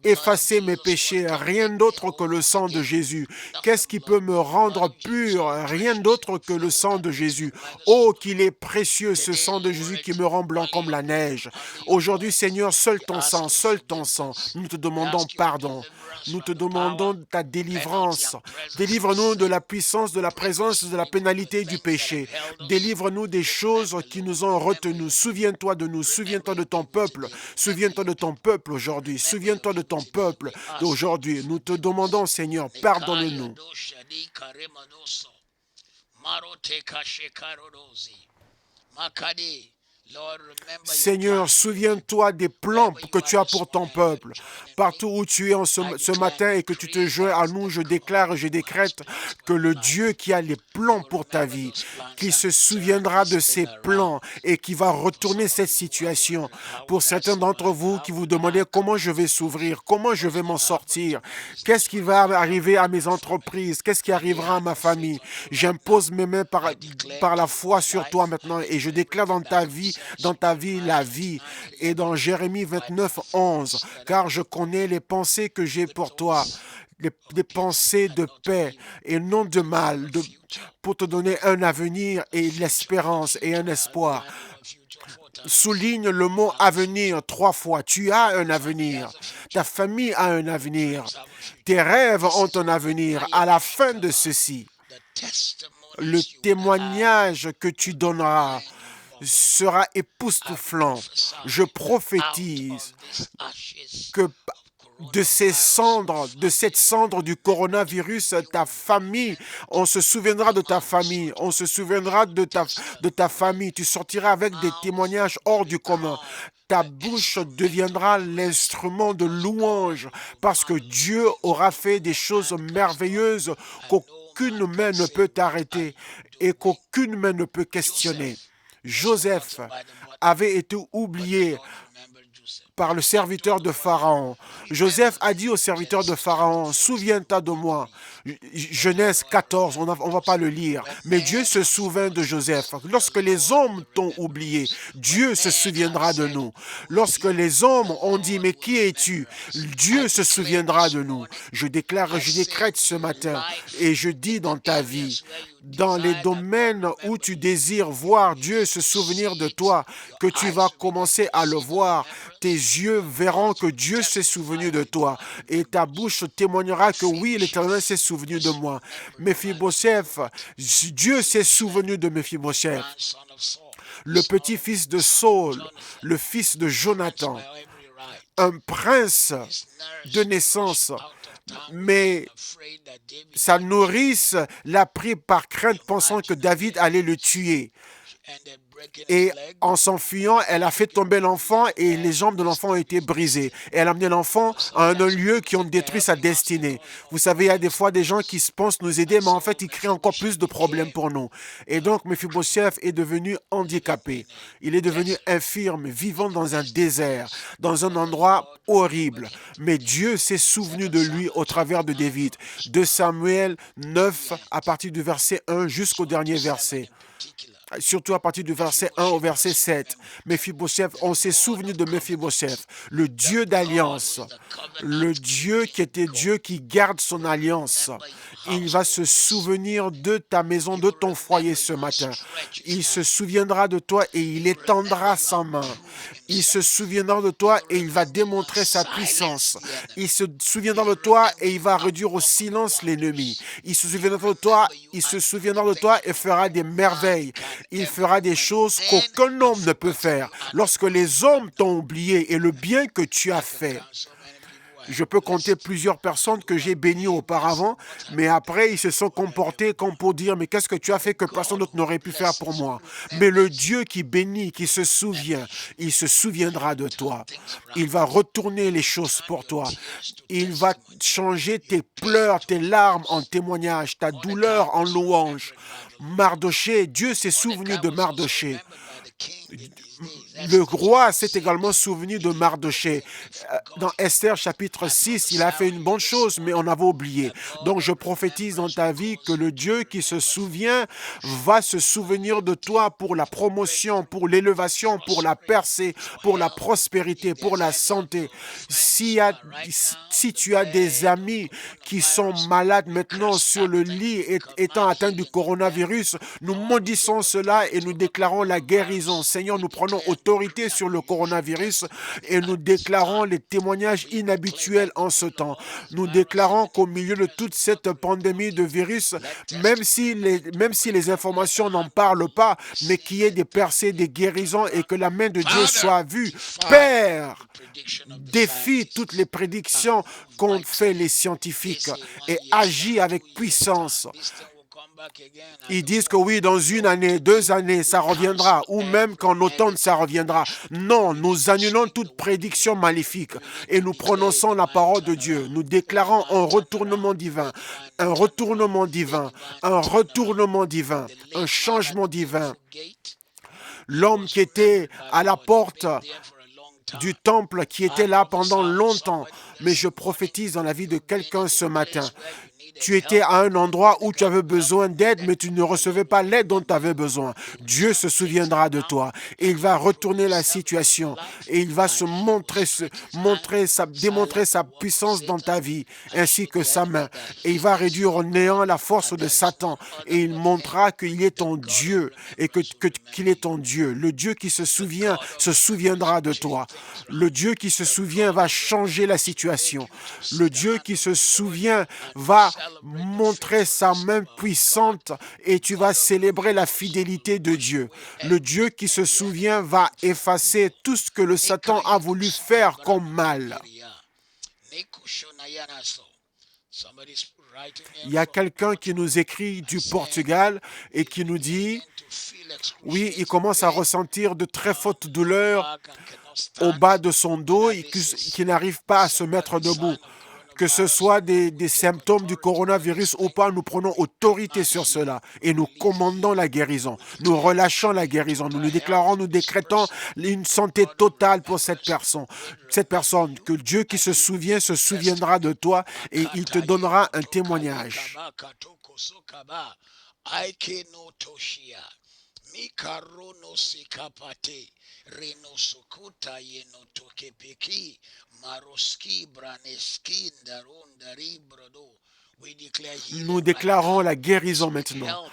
effacer mes péchés? Rien d'autre que le sang de Jésus. Qu'est-ce qui peut me rendre pur? Rien d'autre que le sang de Jésus. Oh, qu'il est précieux ce sang de Jésus qui me rend blanc comme la neige. Aujourd'hui, Seigneur, seul ton sang, nous te demandons pardon. Nous te demandons ta délivrance. Délivre-nous de la puissance, de la présence, de la pénalité du péché. Délivre-nous des choses qui nous ont retenus. Souviens-toi de nous, souviens-toi de ton peuple. Souviens-toi de ton peuple aujourd'hui. Souviens-toi de ton peuple d'aujourd'hui. Nous te demandons, Seigneur, pardonne-nous. Seigneur, souviens-toi des plans que tu as pour ton peuple. Partout où tu es ce matin et que tu te joins à nous, je déclare et je décrète que le Dieu qui a les plans pour ta vie, qui se souviendra de ses plans et qui va retourner cette situation. Pour certains d'entre vous qui vous demandez comment je vais s'ouvrir, comment je vais m'en sortir, qu'est-ce qui va arriver à mes entreprises, qu'est-ce qui arrivera à ma famille. J'impose mes mains par la foi sur toi maintenant et je déclare dans ta vie la vie. Et dans Jérémie 29, 11, car je connais les pensées que j'ai pour toi, des pensées de paix et non de mal, pour te donner un avenir et l'espérance et un espoir. Souligne le mot avenir 3 fois. Tu as un avenir. Ta famille a un avenir. Tes rêves ont un avenir. À la fin de ceci, le témoignage que tu donneras sera époustouflant. Je prophétise que de ces cendres, de cette cendre du coronavirus, ta famille, on se souviendra de ta famille, on se souviendra de ta famille. Tu sortiras avec des témoignages hors du commun. Ta bouche deviendra l'instrument de louange parce que Dieu aura fait des choses merveilleuses qu'aucune main ne peut arrêter et qu'aucune main ne peut questionner. Joseph avait été oublié par le serviteur de Pharaon. Joseph a dit au serviteur de Pharaon, souviens-toi de moi. Genèse 14, on ne va pas le lire, mais Dieu se souvint de Joseph. Lorsque les hommes t'ont oublié, Dieu se souviendra de nous. Lorsque les hommes ont dit, mais qui es-tu? Dieu se souviendra de nous. Je déclare, je décrète ce matin et je dis dans ta vie, dans les domaines où tu désires voir Dieu se souvenir de toi, que tu vas commencer à le voir. Tes yeux verront que Dieu s'est souvenu de toi et ta bouche témoignera que oui, l'Éternel s'est souvenu de moi. Méphibosheth, Dieu s'est souvenu de Méphibosheth, le petit-fils de Saul, le fils de Jonathan, un prince de naissance mais sa nourrice l'a pris par crainte pensant que David allait le tuer. Et en s'enfuyant, elle a fait tomber l'enfant et les jambes de l'enfant ont été brisées. Et elle a amené l'enfant à un lieu qui ont détruit sa destinée. Vous savez, il y a des fois des gens qui pensent nous aider, mais en fait, ils créent encore plus de problèmes pour nous. Et donc, Méphibosheth est devenu handicapé. Il est devenu infirme, vivant dans un désert, dans un endroit horrible. Mais Dieu s'est souvenu de lui au travers de David. De Samuel 9, à partir du verset 1 jusqu'au dernier verset. Surtout à partir du verset 1 au verset 7. Méphibosheth, on s'est souvenu de Méphibosheth, le Dieu d'alliance, le Dieu qui était Dieu qui garde son alliance. Il va se souvenir de ta maison, de ton foyer ce matin. Il se souviendra de toi et il étendra sa main. Il se souviendra de toi et il va démontrer sa puissance. Il se souviendra de toi et il va réduire au silence l'ennemi. Il se souviendra de toi, il se souviendra de toi et fera des merveilles. Il fera des choses qu'aucun homme ne peut faire. Lorsque les hommes t'ont oublié et le bien que tu as fait, je peux compter plusieurs personnes que j'ai bénies auparavant, mais après, ils se sont comportés comme pour dire, mais qu'est-ce que tu as fait que personne d'autre n'aurait pu faire pour moi? Mais le Dieu qui bénit, qui se souvient, il se souviendra de toi. Il va retourner les choses pour toi. Il va changer tes pleurs, tes larmes en témoignage, ta douleur en louange. Mardoché, Dieu s'est souvenu de Mardoché. Le roi s'est également souvenu de Mardoché. Dans Esther chapitre 6, il a fait une bonne chose, mais on avait oublié. Donc je prophétise dans ta vie que le Dieu qui se souvient va se souvenir de toi pour la promotion, pour l'élévation, pour la percée, pour la prospérité, pour la santé. Si tu as des amis qui sont malades maintenant sur le lit étant atteints du coronavirus, nous maudissons cela et nous déclarons la guérison. Seigneur, nous prenons autorité sur le coronavirus et nous déclarons les témoignages inhabituels en ce temps. Nous déclarons qu'au milieu de toute cette pandémie de virus, même si les informations n'en parlent pas, mais qu'il y ait des percées, des guérisons et que la main de Dieu soit vue. Père, défie toutes les prédictions qu'ont fait les scientifiques et agis avec puissance. Ils disent que oui, dans 1 année, 2 années, ça reviendra, ou même qu'en automne, ça reviendra. Non, nous annulons toute prédiction maléfique et nous prononçons la parole de Dieu. Nous déclarons un retournement divin, un retournement divin, un retournement divin, un changement divin. L'homme qui était à la porte du temple, qui était là pendant longtemps, mais je prophétise dans la vie de quelqu'un ce matin. Tu étais à un endroit où tu avais besoin d'aide, mais tu ne recevais pas l'aide dont tu avais besoin. Dieu se souviendra de toi et il va retourner la situation et il va démontrer sa puissance dans ta vie ainsi que sa main. Et il va réduire au néant la force de Satan et il montrera qu'il est ton Dieu et qu'il est ton Dieu. Le Dieu qui se souviendra de toi. Le Dieu qui se souvient va changer la situation. Le Dieu qui se souvient va montrer sa main puissante et tu vas célébrer la fidélité de Dieu. Le Dieu qui se souvient va effacer tout ce que le Satan a voulu faire comme mal. Il y a quelqu'un qui nous écrit du Portugal et qui nous dit, oui, il commence à ressentir de très fortes douleurs au bas de son dos et qui n'arrive pas à se mettre debout. Que ce soit des symptômes du coronavirus ou pas, nous prenons autorité sur cela et nous commandons la guérison. Nous relâchons la guérison. Nous nous décrétons une santé totale pour cette personne. Cette personne, que Dieu qui se souviendra de toi et il te donnera un témoignage. Maroski braneski ndarunda ribrodo Nous déclarons la guérison maintenant.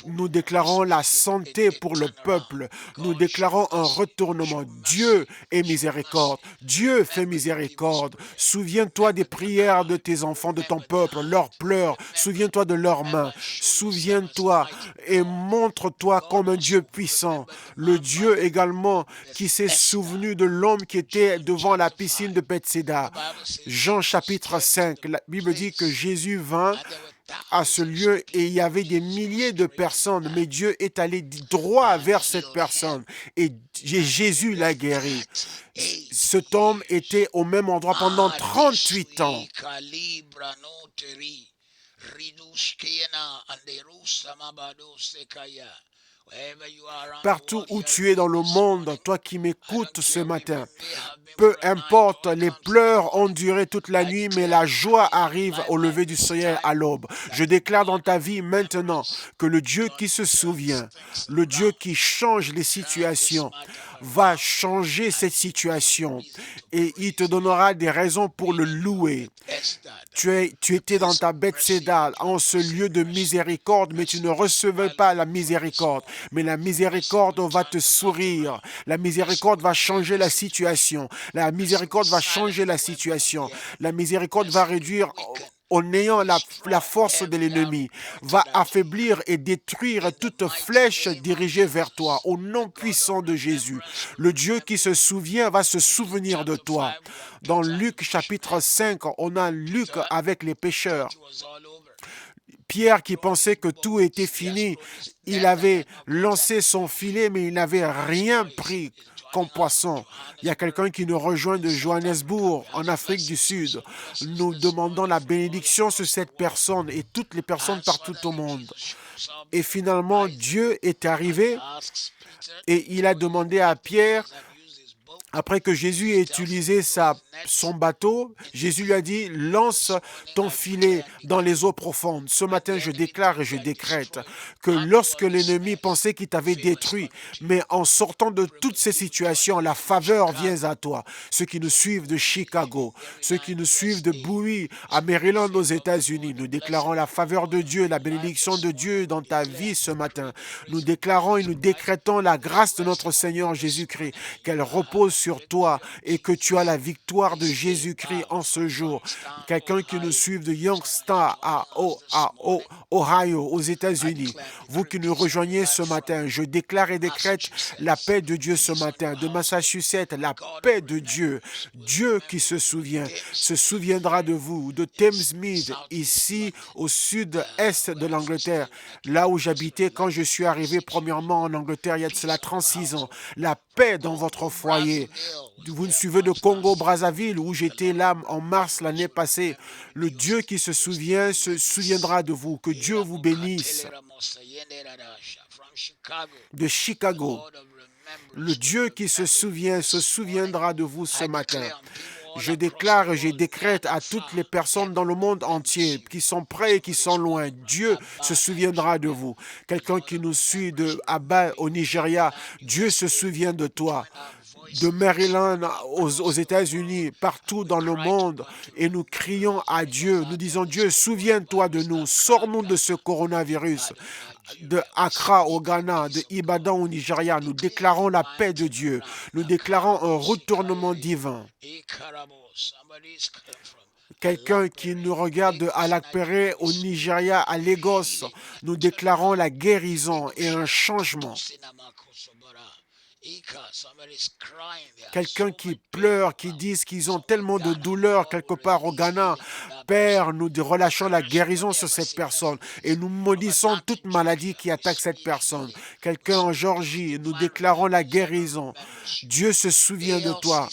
Nous déclarons la santé pour le peuple. Nous déclarons un retournement. Dieu est miséricorde. Dieu fait miséricorde. Souviens-toi des prières de tes enfants, de ton peuple, leurs pleurs. Souviens-toi de leurs mains. Souviens-toi et montre-toi comme un Dieu puissant. Le Dieu également qui s'est souvenu de l'homme qui était devant la piscine de Bethséda. Jean chapitre 5, la Bible dit que Jésus vint à ce lieu et il y avait des milliers de personnes, mais Dieu est allé droit vers cette personne et Jésus l'a guéri. Cet homme était au même endroit pendant 38 ans. Partout où tu es dans le monde, toi qui m'écoutes ce matin, peu importe, les pleurs ont duré toute la nuit, mais la joie arrive au lever du soleil à l'aube. Je déclare dans ta vie maintenant que le Dieu qui se souvient, le Dieu qui change les situations, va changer cette situation et il te donnera des raisons pour le louer. Tu étais dans ta Bethséda, en ce lieu de miséricorde, mais tu ne recevais pas la miséricorde. Mais la miséricorde va te sourire. La miséricorde va changer la situation. La miséricorde va changer la situation. La miséricorde va réduire en ayant la force de l'ennemi, va affaiblir et détruire toute flèche dirigée vers toi, au nom puissant de Jésus. Le Dieu qui se souvient va se souvenir de toi. Dans Luc chapitre 5, on a Luc avec les pécheurs. Pierre qui pensait que tout était fini, il avait lancé son filet, mais il n'avait rien pris comme poisson. Il y a quelqu'un qui nous rejoint de Johannesburg, en Afrique du Sud. Nous demandons la bénédiction sur cette personne et toutes les personnes partout au monde. Et finalement, Dieu est arrivé et il a demandé à Pierre, après que Jésus ait utilisé son bateau, Jésus lui a dit, lance ton filet dans les eaux profondes. Ce matin, je déclare et je décrète que lorsque l'ennemi pensait qu'il t'avait détruit, mais en sortant de toutes ces situations, la faveur vient à toi. Ceux qui nous suivent de Chicago, ceux qui nous suivent de Bowie, à Maryland, aux États-Unis, nous déclarons la faveur de Dieu, la bénédiction de Dieu dans ta vie ce matin. Nous déclarons et nous décrétons la grâce de notre Seigneur Jésus-Christ, qu'elle repose sur toi et que tu as la victoire de Jésus-Christ en ce jour. Quelqu'un qui nous suit de Youngstown à Ohio, aux États-Unis. Vous qui nous rejoignez ce matin, je déclare et décrète la paix de Dieu ce matin. De Massachusetts, la paix de Dieu. Dieu qui se souviendra de vous. De Thamesmead, ici au sud-est de l'Angleterre, là où j'habitais quand je suis arrivé premièrement en Angleterre il y a de cela 36 ans. La paix dans votre foyer. Vous nous suivez de Congo-Brazzaville où j'étais là en mars l'année passée. Le Dieu qui se souviendra de vous. Que Dieu vous bénisse. De Chicago, le Dieu qui se souviendra de vous ce matin. Je déclare et je décrète à toutes les personnes dans le monde entier qui sont près et qui sont loin. Dieu se souviendra de vous. Quelqu'un qui nous suit de Aba au Nigeria, Dieu se souvient de toi. De Maryland aux États-Unis, partout dans le monde, et nous crions à Dieu. Nous disons, Dieu, souviens-toi de nous. Sors-nous de ce coronavirus. De Accra au Ghana, de Ibadan au Nigeria, nous déclarons la paix de Dieu. Nous déclarons un retournement divin. Quelqu'un qui nous regarde de Alakpere au Nigeria, à Lagos, nous déclarons la guérison et un changement. Quelqu'un qui pleure, qui dit qu'ils ont tellement de douleur quelque part au Ghana. Père, nous relâchons la guérison sur cette personne et nous maudissons toute maladie qui attaque cette personne. Quelqu'un en Géorgie, nous déclarons la guérison. Dieu se souvient de toi.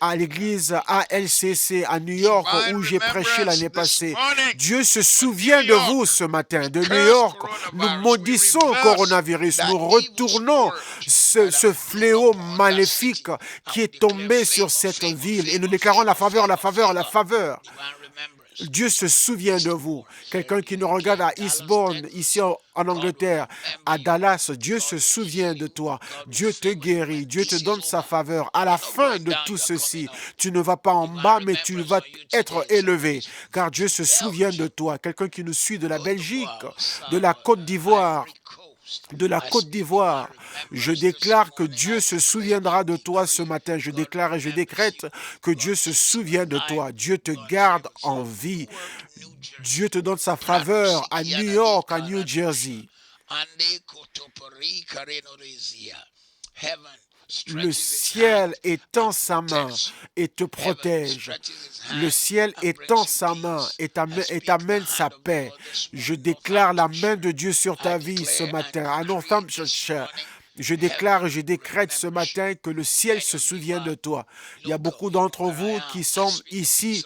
À l'église ALCC à New York où j'ai prêché l'année passée. Dieu se souvient de vous ce matin. De New York, nous maudissons le coronavirus. Nous retournons ce fléau maléfique qui est tombé sur cette ville et nous déclarons la faveur, la faveur, la faveur. Dieu se souvient de vous. Quelqu'un qui nous regarde à Eastbourne, ici en Angleterre, à Dallas, Dieu se souvient de toi. Dieu te guérit, Dieu te donne sa faveur. À la fin de tout ceci, tu ne vas pas en bas, mais tu vas être élevé, car Dieu se souvient de toi. Quelqu'un qui nous suit de la Belgique, de la Côte d'Ivoire, je déclare que Dieu se souviendra de toi ce matin. Je déclare et je décrète que Dieu se souvient de toi. Dieu te garde en vie. Dieu te donne sa faveur à New York, à New Jersey. Le ciel étend sa main et te protège. Le ciel étend sa main et t'amène sa paix. Je déclare la main de Dieu sur ta vie ce matin. À Northamptonshire, je déclare et je décrète ce matin que le ciel se souvient de toi. Il y a beaucoup d'entre vous qui sont ici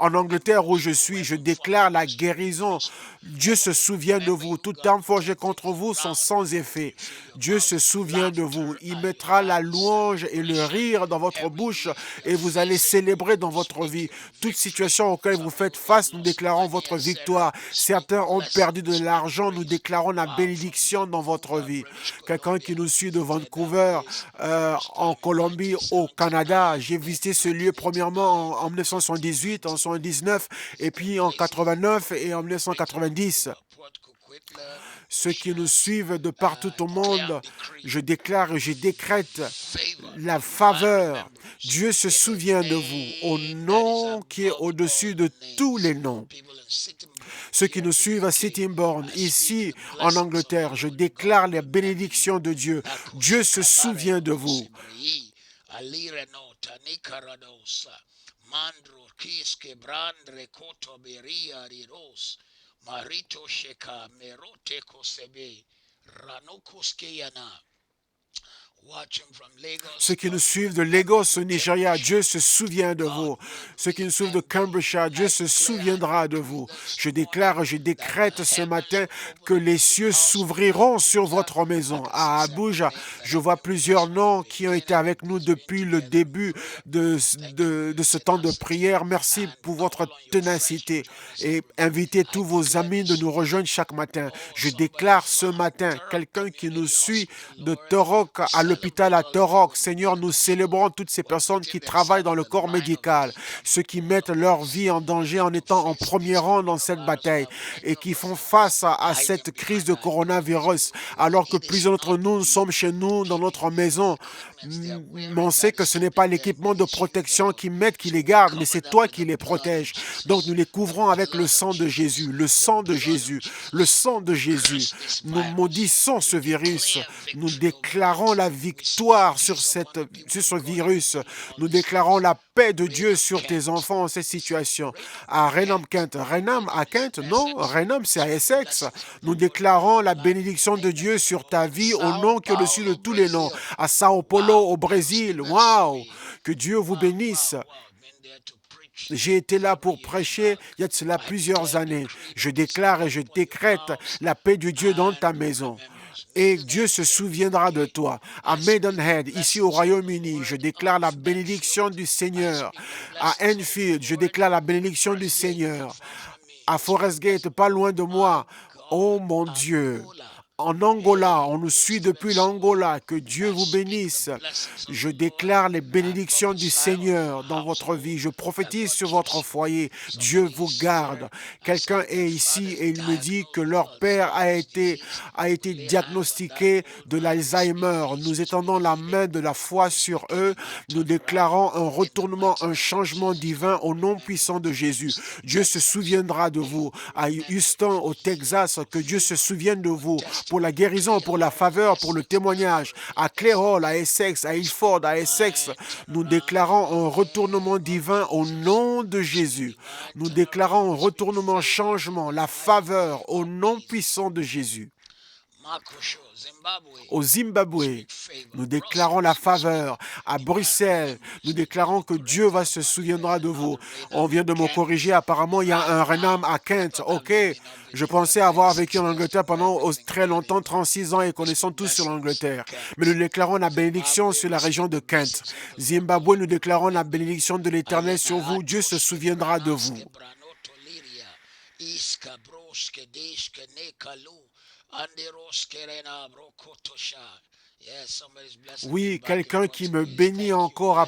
en Angleterre où je suis. Je déclare la guérison. Dieu se souvient de vous. Toute arme forgée contre vous sont sans effet. Dieu se souvient de vous. Il mettra la louange et le rire dans votre bouche et vous allez célébrer dans votre vie. Toute situation auquel vous faites face, nous déclarons votre victoire. Certains ont perdu de l'argent, nous déclarons la bénédiction dans votre vie. Quelqu'un qui nous suit de Vancouver, en Colombie, au Canada. J'ai visité ce lieu premièrement en 1978, en 1979, et puis en 89 et en 1990. Ceux qui nous suivent de partout au monde, je déclare et je décrète la faveur. Dieu se souvient de vous au nom qui est au-dessus de tous les noms. Ceux qui nous suivent à Sittingbourne, ici en Angleterre, je déclare les bénédictions de Dieu. Dieu se souvient de vous. Ceux qui nous suivent de Lagos au Nigeria, Dieu se souvient de vous. Ceux qui nous suivent de Cambridgeshire, Dieu se souviendra de vous. Je déclare, je décrète ce matin que les cieux s'ouvriront sur votre maison. À Abuja, je vois plusieurs noms qui ont été avec nous depuis le début de ce temps de prière. Merci pour votre ténacité et invitez tous vos amis de nous rejoindre chaque matin. Je déclare ce matin, quelqu'un qui nous suit de Torok à l'hôpital à Torok. Seigneur, nous célébrons toutes ces personnes qui travaillent dans le corps médical, ceux qui mettent leur vie en danger en étant en premier rang dans cette bataille et qui font face à cette crise de coronavirus, alors que plusieurs d'entre nous sommes chez nous, dans notre maison. Mais on sait que ce n'est pas l'équipement de protection qui m'aide, qui les garde, mais c'est toi qui les protèges. Donc nous les couvrons avec le sang de Jésus, le sang de Jésus, le sang de Jésus. Nous maudissons ce virus. Nous déclarons la victoire sur ce virus. Nous déclarons la paix de Dieu sur tes enfants en cette situation. À Raynham-Kent. Raynham à Kent? Non, Raynham c'est à Essex. Nous déclarons la bénédiction de Dieu sur ta vie au nom qui est au-dessus de tous les noms. À Sao Paulo, au Brésil. Waouh! Que Dieu vous bénisse. J'ai été là pour prêcher il y a de cela plusieurs années. Je déclare et je décrète la paix de Dieu dans ta maison. Et Dieu se souviendra de toi. À Maidenhead, ici au Royaume-Uni, je déclare la bénédiction du Seigneur. À Enfield, je déclare la bénédiction du Seigneur. À Forest Gate, pas loin de moi. Oh mon Dieu! En Angola, on nous suit depuis l'Angola. Que Dieu vous bénisse. Je déclare les bénédictions du Seigneur dans votre vie. Je prophétise sur votre foyer. Dieu vous garde. Quelqu'un est ici et il me dit que leur père a été diagnostiqué de l'Alzheimer. Nous étendons la main de la foi sur eux. Nous déclarons un retournement, un changement divin au nom puissant de Jésus. Dieu se souviendra de vous. À Houston, au Texas, que Dieu se souvienne de vous. Pour la guérison, pour la faveur, pour le témoignage. À Clairol, à Essex, à Ilford, à Essex, nous déclarons un retournement divin au nom de Jésus. Nous déclarons un retournement, changement, la faveur au nom puissant de Jésus. Au Zimbabwe, nous déclarons la faveur. À Bruxelles, nous déclarons que Dieu va se souviendra de vous. On vient de me corriger. Apparemment, il y a un Raynham à Kent. OK. Je pensais avoir vécu en Angleterre pendant très longtemps, 36 ans, et connaissons tous sur l'Angleterre. Mais nous déclarons la bénédiction sur la région de Kent. Zimbabwe, nous déclarons la bénédiction de l'Éternel sur vous. Dieu se souviendra de vous. Oui, quelqu'un qui me bénit encore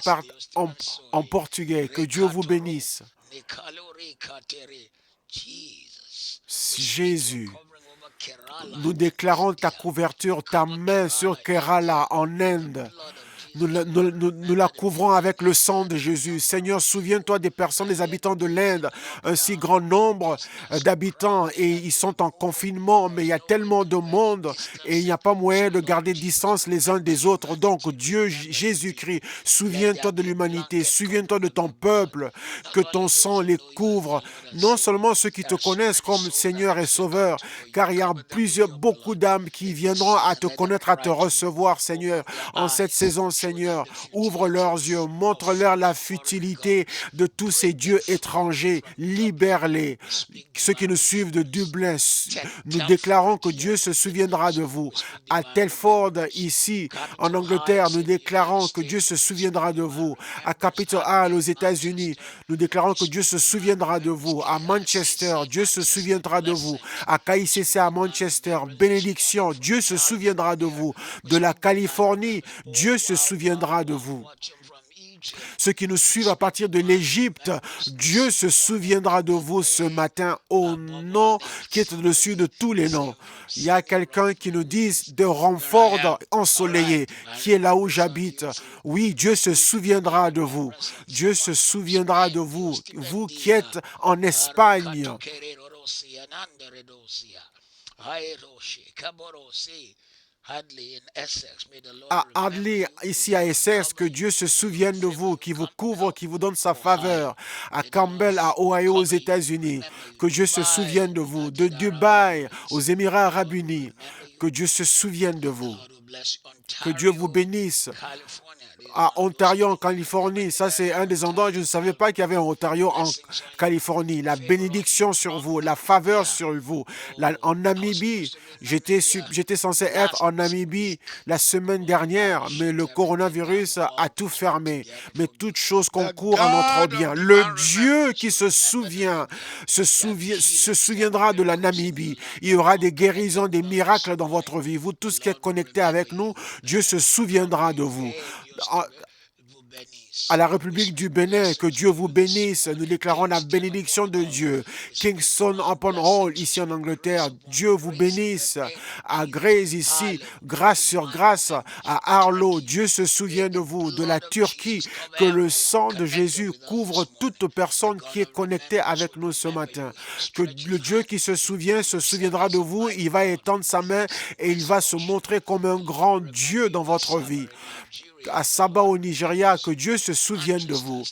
en portugais. Que Dieu vous bénisse. Jésus, nous déclarons ta couverture, ta main sur Kerala en Inde. Nous la couvrons avec le sang de Jésus. Seigneur, souviens-toi des personnes, des habitants de l'Inde, un si grand nombre d'habitants et ils sont en confinement, mais il y a tellement de monde et il n'y a pas moyen de garder distance les uns des autres. Donc, Dieu, Jésus-Christ, souviens-toi de l'humanité, souviens-toi de ton peuple, que ton sang les couvre, non seulement ceux qui te connaissent comme Seigneur et Sauveur, car il y a beaucoup d'âmes qui viendront à te connaître, à te recevoir, Seigneur, en cette saison, Seigneur. Ouvre leurs yeux, montre-leur la futilité de tous ces dieux étrangers, libère-les. Ceux qui nous suivent de Dublin, nous déclarons que Dieu se souviendra de vous. À Telford, ici, en Angleterre, nous déclarons que Dieu se souviendra de vous. À Capitol Hill, aux États-Unis, nous déclarons que Dieu se souviendra de vous. À Manchester, Dieu se souviendra de vous. À KICC à Manchester, bénédiction, Dieu se souviendra de vous. De la Californie, Dieu se souviendra de vous. Ceux qui nous suivent à partir de l'Égypte, Dieu se souviendra de vous ce matin au nom qui est au-dessus de tous les noms. Il y a quelqu'un qui nous dit de Romford ensoleillé, qui est là où j'habite. Oui, Dieu se souviendra de vous. Dieu se souviendra de vous. Vous qui êtes en Espagne. À Hadley, ici à Essex, que Dieu se souvienne de vous, qui vous couvre, qui vous donne sa faveur. À Campbell, à Ohio, aux États-Unis, que Dieu se souvienne de vous. De Dubaï, aux Émirats arabes unis, que Dieu se souvienne de vous. Que Dieu vous bénisse. À Ontario, en Californie, ça c'est un des endroits où je ne savais pas qu'il y avait un Ontario en Californie. La bénédiction sur vous, la faveur sur vous. En Namibie, j'étais censé être en Namibie la semaine dernière, mais le coronavirus a tout fermé. Mais toute chose concourt à notre bien. Le Dieu qui se souviendra de la Namibie. Il y aura des guérisons, des miracles dans votre vie. Vous tous qui êtes connectés avec nous, Dieu se souviendra de vous. À la République du Bénin, que Dieu vous bénisse. Nous déclarons la bénédiction de Dieu. Kingston upon Hall, ici en Angleterre, Dieu vous bénisse. À Grays, ici, grâce sur grâce. À Harlow, Dieu se souvient de vous. De la Turquie, que le sang de Jésus couvre toute personne qui est connectée avec nous ce matin. Que le Dieu qui se souviendra de vous. Il va étendre sa main et il va se montrer comme un grand Dieu dans votre vie. À Sabah au Nigeria, que Dieu se souvienne de vous.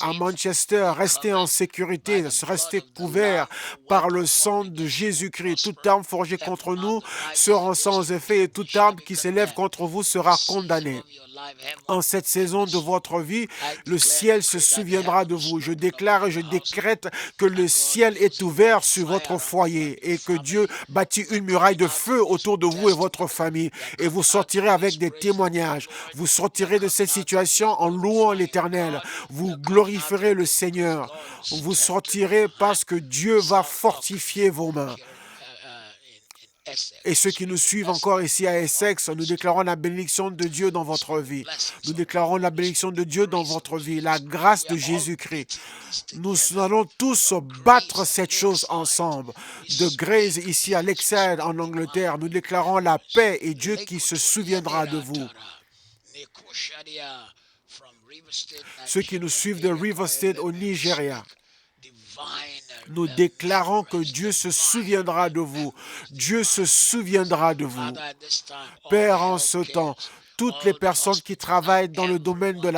À Manchester, restez en sécurité, restez couverts par le sang de Jésus-Christ. Toute arme forgée contre nous sera sans effet et toute arme qui s'élève contre vous sera condamnée. En cette saison de votre vie, le ciel se souviendra de vous. Je déclare et je décrète que le ciel est ouvert sur votre foyer et que Dieu bâtit une muraille de feu autour de vous et votre famille. Et vous sortirez avec des témoignages. Vous sortirez de cette situation en louant l'Éternel. Vous glorifierez le Seigneur. Vous sortirez parce que Dieu va fortifier vos mains. Et ceux qui nous suivent encore ici à Essex, nous déclarons la bénédiction de Dieu dans votre vie. Nous déclarons la bénédiction de Dieu dans votre vie, la grâce de Jésus-Christ. Nous allons tous battre cette chose ensemble. De Grays, ici à Lakeside, en Angleterre, nous déclarons la paix et Dieu qui se souviendra de vous. Ceux qui nous suivent de Riverside au Nigeria, nous déclarons que Dieu se souviendra de vous. Dieu se souviendra de vous. Père, en ce temps, toutes les personnes qui travaillent dans le domaine de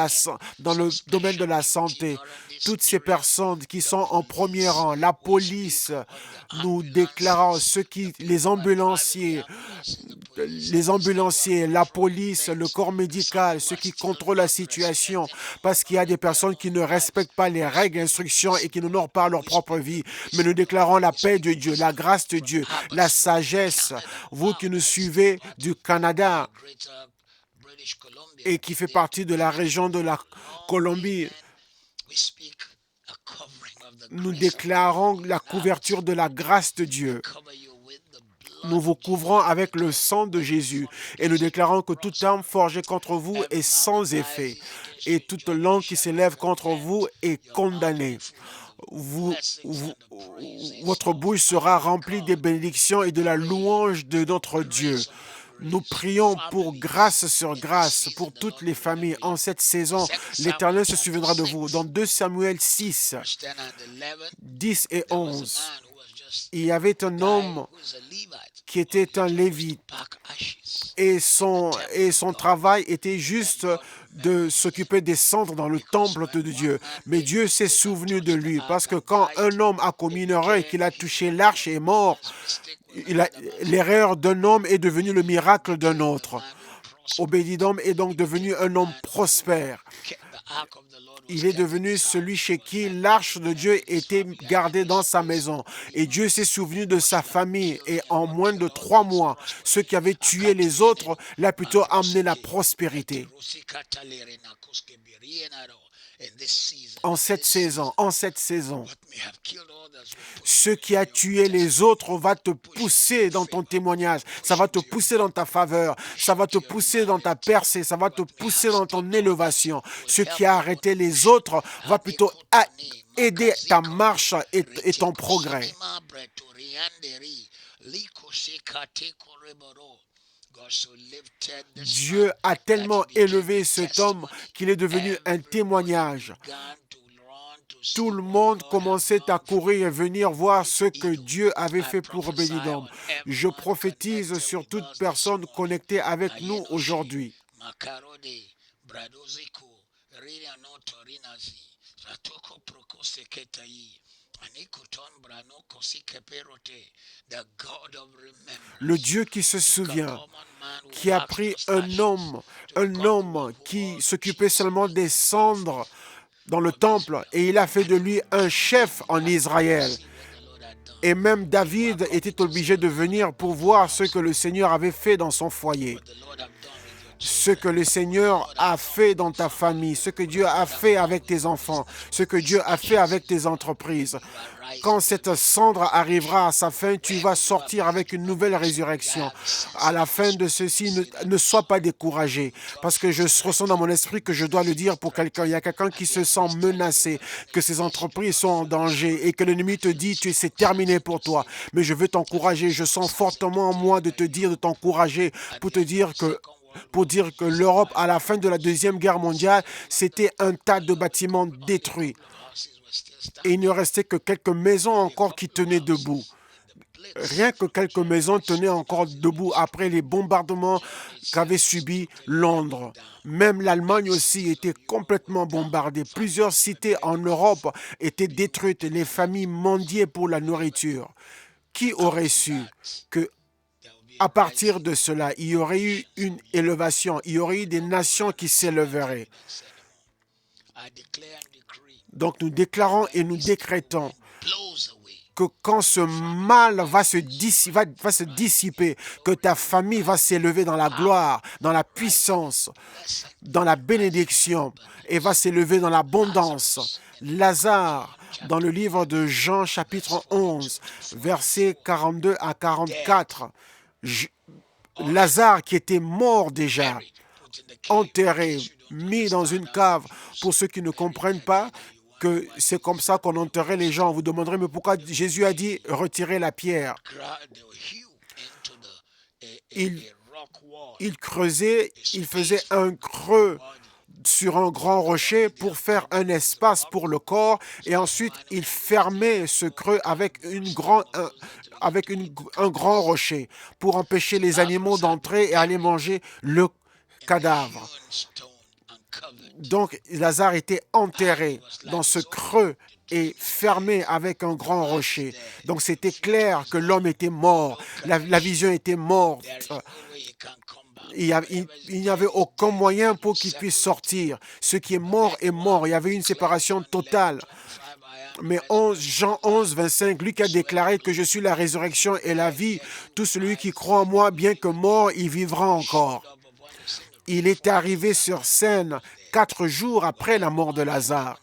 la santé, toutes ces personnes qui sont en premier rang, la police, nous déclarons les ambulanciers, la police, le corps médical, ceux qui contrôlent la situation, parce qu'il y a des personnes qui ne respectent pas les règles, instructions et qui n'honorent pas leur propre vie. Mais nous déclarons la paix de Dieu, la grâce de Dieu, la sagesse. Vous qui nous suivez du Canada et qui fait partie de la région de la Colombie, Nous déclarons la couverture de la grâce de Dieu. Nous vous couvrons avec le sang de Jésus et nous déclarons que toute arme forgée contre vous est sans effet et toute langue qui s'élève contre vous est condamnée. Votre bouche sera remplie des bénédictions et de la louange de notre Dieu. Nous prions pour grâce sur grâce pour toutes les familles. En cette saison, l'Éternel se souviendra de vous. Dans 2 Samuel 6, 10 et 11, il y avait un homme qui était un lévite et son travail était juste de s'occuper des cendres dans le temple de Dieu. Mais Dieu s'est souvenu de lui parce que quand un homme a commis une erreur et qu'il a touché l'arche et est mort, l'erreur d'un homme est devenue le miracle d'un autre. Obédédom est donc devenu un homme prospère. Il est devenu celui chez qui l'arche de Dieu était gardée dans sa maison. Et Dieu s'est souvenu de sa famille. Et en moins de 3 mois, ceux qui avaient tué les autres l'a plutôt amené la prospérité. En cette saison, ce qui a tué les autres va te pousser dans ton témoignage, ça va te pousser dans ta faveur, ça va te pousser dans ta percée, ça va te pousser dans ton élévation. Ce qui a arrêté les autres va plutôt aider ta marche et ton progrès. Dieu a tellement élevé cet homme qu'il est devenu un témoignage. Tout le monde commençait à courir et venir voir ce que Dieu avait fait pour Obédédom. Je prophétise sur toute personne connectée avec nous aujourd'hui. Le Dieu qui se souvient, qui a pris un homme qui s'occupait seulement des cendres dans le temple, et il a fait de lui un chef en Israël. Et même David était obligé de venir pour voir ce que le Seigneur avait fait dans son foyer. Ce que le Seigneur a fait dans ta famille, ce que Dieu a fait avec tes enfants, ce que Dieu a fait avec tes entreprises. Quand cette cendre arrivera à sa fin, tu vas sortir avec une nouvelle résurrection. À la fin de ceci, ne sois pas découragé, parce que je ressens dans mon esprit que je dois le dire pour quelqu'un. Il y a quelqu'un qui se sent menacé, que ses entreprises sont en danger et que l'ennemi te dit « c'est terminé pour toi ». Mais je veux t'encourager. Je sens fortement en moi de te dire, de t'encourager, pour dire que l'Europe, à la fin de la Deuxième Guerre mondiale, c'était un tas de bâtiments détruits. Et il ne restait que quelques maisons encore qui tenaient debout. Rien que quelques maisons tenaient encore debout après les bombardements qu'avait subis Londres. Même l'Allemagne aussi était complètement bombardée. Plusieurs cités en Europe étaient détruites. Les familles mendiaient pour la nourriture. Qui aurait su que à partir de cela, il y aurait eu une élévation, il y aurait eu des nations qui s'élèveraient. Donc nous déclarons et nous décrétons que quand ce mal va se dissiper, que ta famille va s'élever dans la gloire, dans la puissance, dans la bénédiction, et va s'élever dans l'abondance. Lazare, dans le livre de Jean, chapitre 11, versets 42 à 44, Lazare qui était mort déjà, enterré, mis dans une cave. Pour ceux qui ne comprennent pas que c'est comme ça qu'on enterrait les gens, vous demanderez, mais pourquoi Jésus a dit retirez la pierre? Il creusait, il faisait un creux sur un grand rocher pour faire un espace pour le corps, et ensuite il fermait ce creux avec un grand rocher pour empêcher les animaux d'entrer et aller manger le cadavre. Donc Lazare était enterré dans ce creux et fermé avec un grand rocher. Donc c'était clair que l'homme était mort, la vision était morte. Il n'y avait aucun moyen pour qu'il puisse sortir. Ce qui est mort est mort. Il y avait une séparation totale. Mais Jean 11, 25, Luc a déclaré que je suis la résurrection et la vie. Tout celui qui croit en moi, bien que mort, il vivra encore. Il est arrivé sur scène 4 jours après la mort de Lazare.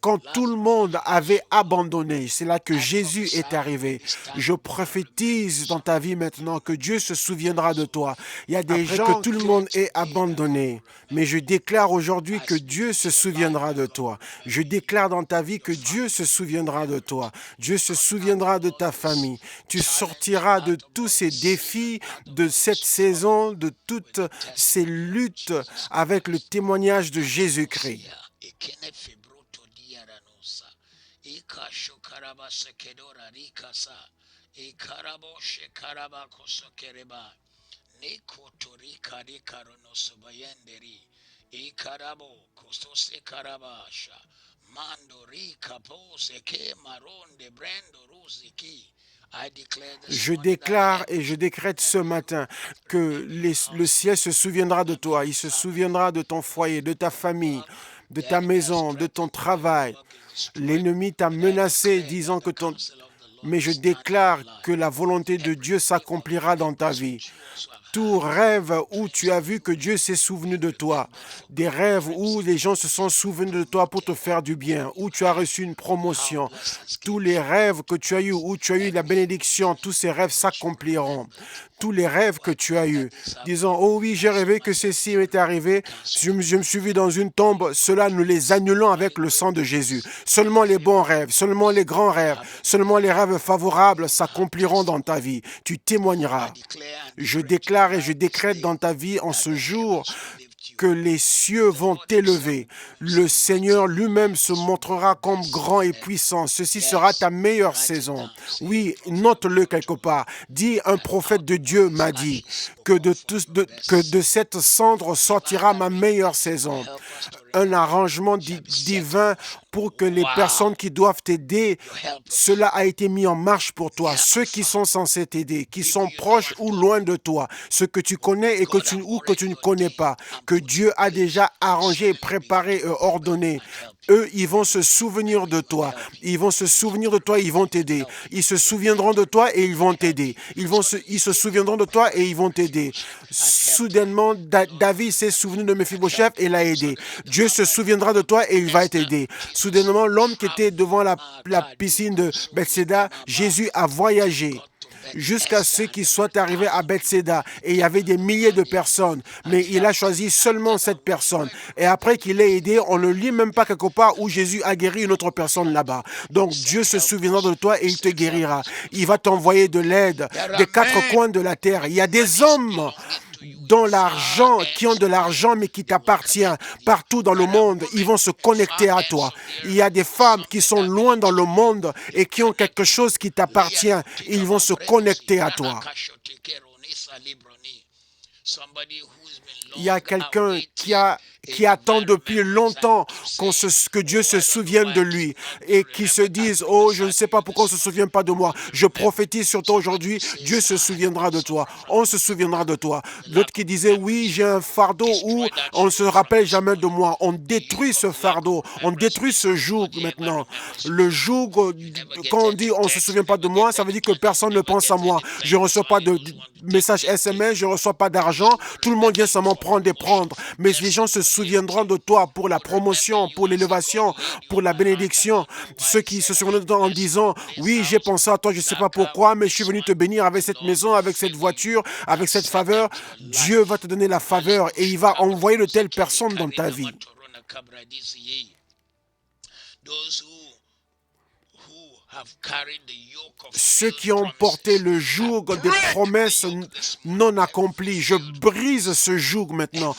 quand tout le monde avait abandonné, c'est là que Jésus est arrivé. Je prophétise dans ta vie maintenant que Dieu se souviendra de toi. Il y a des gens que tout le monde est abandonné, mais je déclare aujourd'hui que Dieu se souviendra de toi. Je déclare dans ta vie que Dieu se souviendra de toi. Dieu se souviendra de ta famille. Tu sortiras de tous ces défis, de cette saison, de toutes ces luttes avec le témoignage de Jésus-Christ. Je déclare et je décrète ce matin que le ciel se souviendra de toi. Il se souviendra de ton foyer, de ta famille, de ta maison, de ton travail. L'ennemi t'a menacé disant que ton... Mais je déclare que la volonté de Dieu s'accomplira dans ta vie. Tout rêve où tu as vu que Dieu s'est souvenu de toi, des rêves où les gens se sont souvenus de toi pour te faire du bien, où tu as reçu une promotion, tous les rêves que tu as eus, où tu as eu la bénédiction, tous ces rêves s'accompliront. Tous les rêves que tu as eus, disant « Oh oui, j'ai rêvé que ceci m'est arrivé, je me suis vu dans une tombe », cela nous les annulons avec le sang de Jésus. Seulement les bons rêves, seulement les grands rêves, seulement les rêves favorables s'accompliront dans ta vie. Tu témoigneras. Je déclare et je décrète dans ta vie en ce jour que les cieux vont t'élever. Le Seigneur lui-même se montrera comme grand et puissant. Ceci sera ta meilleure saison. Oui, note-le quelque part. Dis, un prophète de Dieu m'a dit que de cette cendre sortira ma meilleure saison. Un arrangement divin pour que les personnes qui doivent t'aider, cela a été mis en marche pour toi. Ceux qui sont censés t'aider, qui sont proches ou loin de toi, ceux que tu connais et que tu ne connais pas, que Dieu a déjà arrangé, préparé et ordonné. Eux, ils vont se souvenir de toi. Ils vont se souvenir de toi, ils vont t'aider. Ils se souviendront de toi et ils vont t'aider. Ils se souviendront de toi et ils vont t'aider. Soudainement, David s'est souvenu de Méphibosheth et l'a aidé. Dieu se souviendra de toi et il va t'aider. Soudainement, l'homme qui était devant la piscine de Bethséda, Jésus a voyagé jusqu'à ce qu'il soit arrivé à Bethséda. Et il y avait des milliers de personnes, mais il a choisi seulement cette personne. Et après qu'il l'ait aidé, on ne lit même pas quelque part où Jésus a guéri une autre personne là-bas. Donc Dieu se souviendra de toi et il te guérira. Il va t'envoyer de l'aide des quatre coins de la terre. Il y a des hommes qui ont de l'argent mais qui t'appartient partout dans le monde, ils vont se connecter à toi. Il y a des femmes qui sont loin dans le monde et qui ont quelque chose qui t'appartient, ils vont se connecter à toi. Il y a quelqu'un qui attend depuis longtemps que Dieu se souvienne de lui et qui se dise « Oh, je ne sais pas pourquoi on ne se souvient pas de moi. Je prophétise sur toi aujourd'hui, Dieu se souviendra de toi. On se souviendra de toi. » L'autre qui disait « Oui, j'ai un fardeau où on ne se rappelle jamais de moi. » On détruit ce fardeau, on détruit ce joug maintenant. Le joug, quand on dit « On ne se souvient pas de moi », ça veut dire que personne ne pense à moi. Je ne reçois pas de messages SMS, je ne reçois pas d'argent. Tout le monde vient seulement prendre et prendre. Mais les gens se souviendront de toi pour la promotion, pour l'élévation, pour la bénédiction. Ceux qui se souviennent de toi en disant « Oui, j'ai pensé à toi, je ne sais pas pourquoi, mais je suis venu te bénir avec cette maison, avec cette voiture, avec cette faveur. » Dieu va te donner la faveur et il va envoyer de telles personnes dans ta vie. Ceux qui ont porté le joug des promesses non accomplies, je brise ce joug maintenant.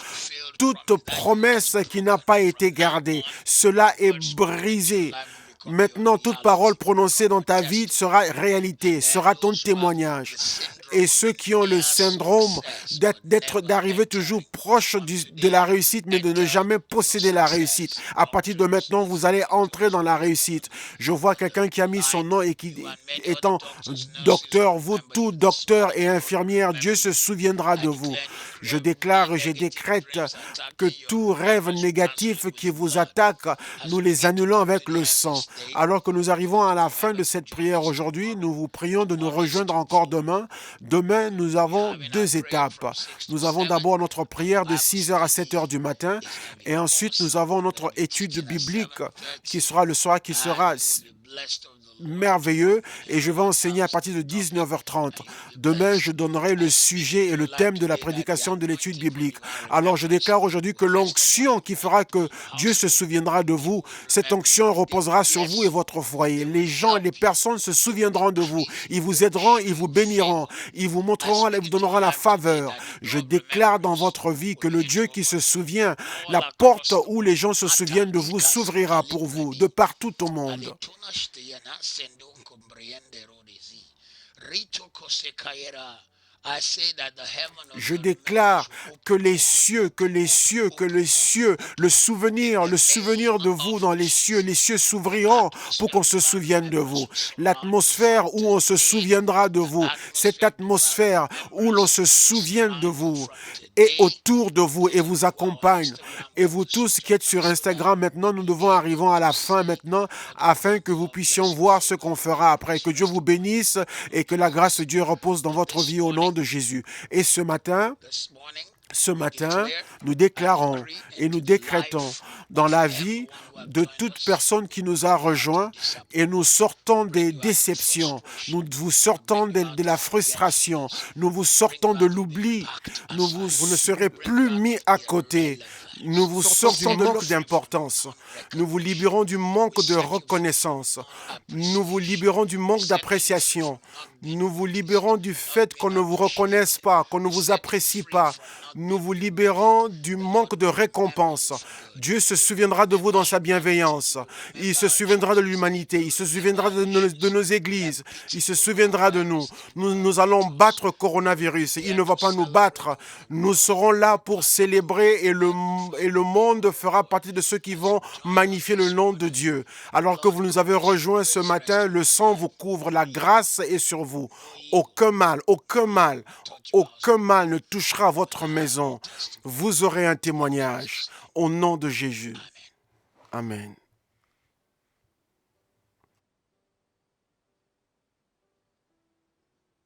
Toute promesse qui n'a pas été gardée, cela est brisé. Maintenant, toute parole prononcée dans ta vie sera réalité, sera ton témoignage. Et ceux qui ont le syndrome d'arriver toujours proche de la réussite, mais de ne jamais posséder la réussite. À partir de maintenant, vous allez entrer dans la réussite. Je vois quelqu'un qui a mis son nom et qui, étant docteur, vous tous, docteurs et infirmières, Dieu se souviendra de vous. Je déclare et je décrète que tout rêve négatif qui vous attaque, nous les annulons avec le sang. Alors que nous arrivons à la fin de cette prière aujourd'hui, nous vous prions de nous rejoindre encore demain. Demain, nous avons 2 étapes. Nous avons d'abord notre prière de 6 heures à 7 heures du matin et ensuite nous avons notre étude biblique qui sera le soir, qui sera merveilleux et je vais enseigner à partir de 19h30. Demain, je donnerai le sujet et le thème de la prédication de l'étude biblique. Alors, je déclare aujourd'hui que l'onction qui fera que Dieu se souviendra de vous, cette onction reposera sur vous et votre foyer. Les gens, les personnes se souviendront de vous. Ils vous aideront, ils vous béniront, ils vous montreront, ils vous donneront la faveur. Je déclare dans votre vie que le Dieu qui se souvient, la porte où les gens se souviennent de vous s'ouvrira pour vous, de partout au monde. Je déclare que les cieux, le souvenir de vous dans les cieux s'ouvriront pour qu'on se souvienne de vous. L'atmosphère où on se souviendra de vous, cette atmosphère où l'on se souvient de vous est autour de vous et vous accompagne. Et vous tous qui êtes sur Instagram maintenant, nous devons arriver à la fin maintenant afin que vous puissiez voir ce qu'on fera après. Que Dieu vous bénisse et que la grâce de Dieu repose dans votre vie au nom de Jésus. Et ce matin, nous déclarons et nous décrétons dans la vie de toute personne qui nous a rejoints et nous sortons des déceptions, nous vous sortons de la frustration, nous vous sortons de l'oubli, vous ne serez plus mis à côté. Nous vous sortons du manque d'importance. Nous vous libérons du manque de reconnaissance. Nous vous libérons du manque d'appréciation. Nous vous libérons du fait qu'on ne vous reconnaisse pas, qu'on ne vous apprécie pas. Nous vous libérons du manque de récompense. Dieu se souviendra de vous dans sa bienveillance. Il se souviendra de l'humanité. Il se souviendra de nos églises. Il se souviendra de nous. Nous allons battre le coronavirus. Il ne va pas nous battre. Nous serons là pour célébrer et le monde fera partie de ceux qui vont magnifier le nom de Dieu. Alors que vous nous avez rejoints ce matin, le sang vous couvre, la grâce est sur vous. Aucun mal ne touchera votre maison. Vous aurez un témoignage. Au nom de Jésus. Amen.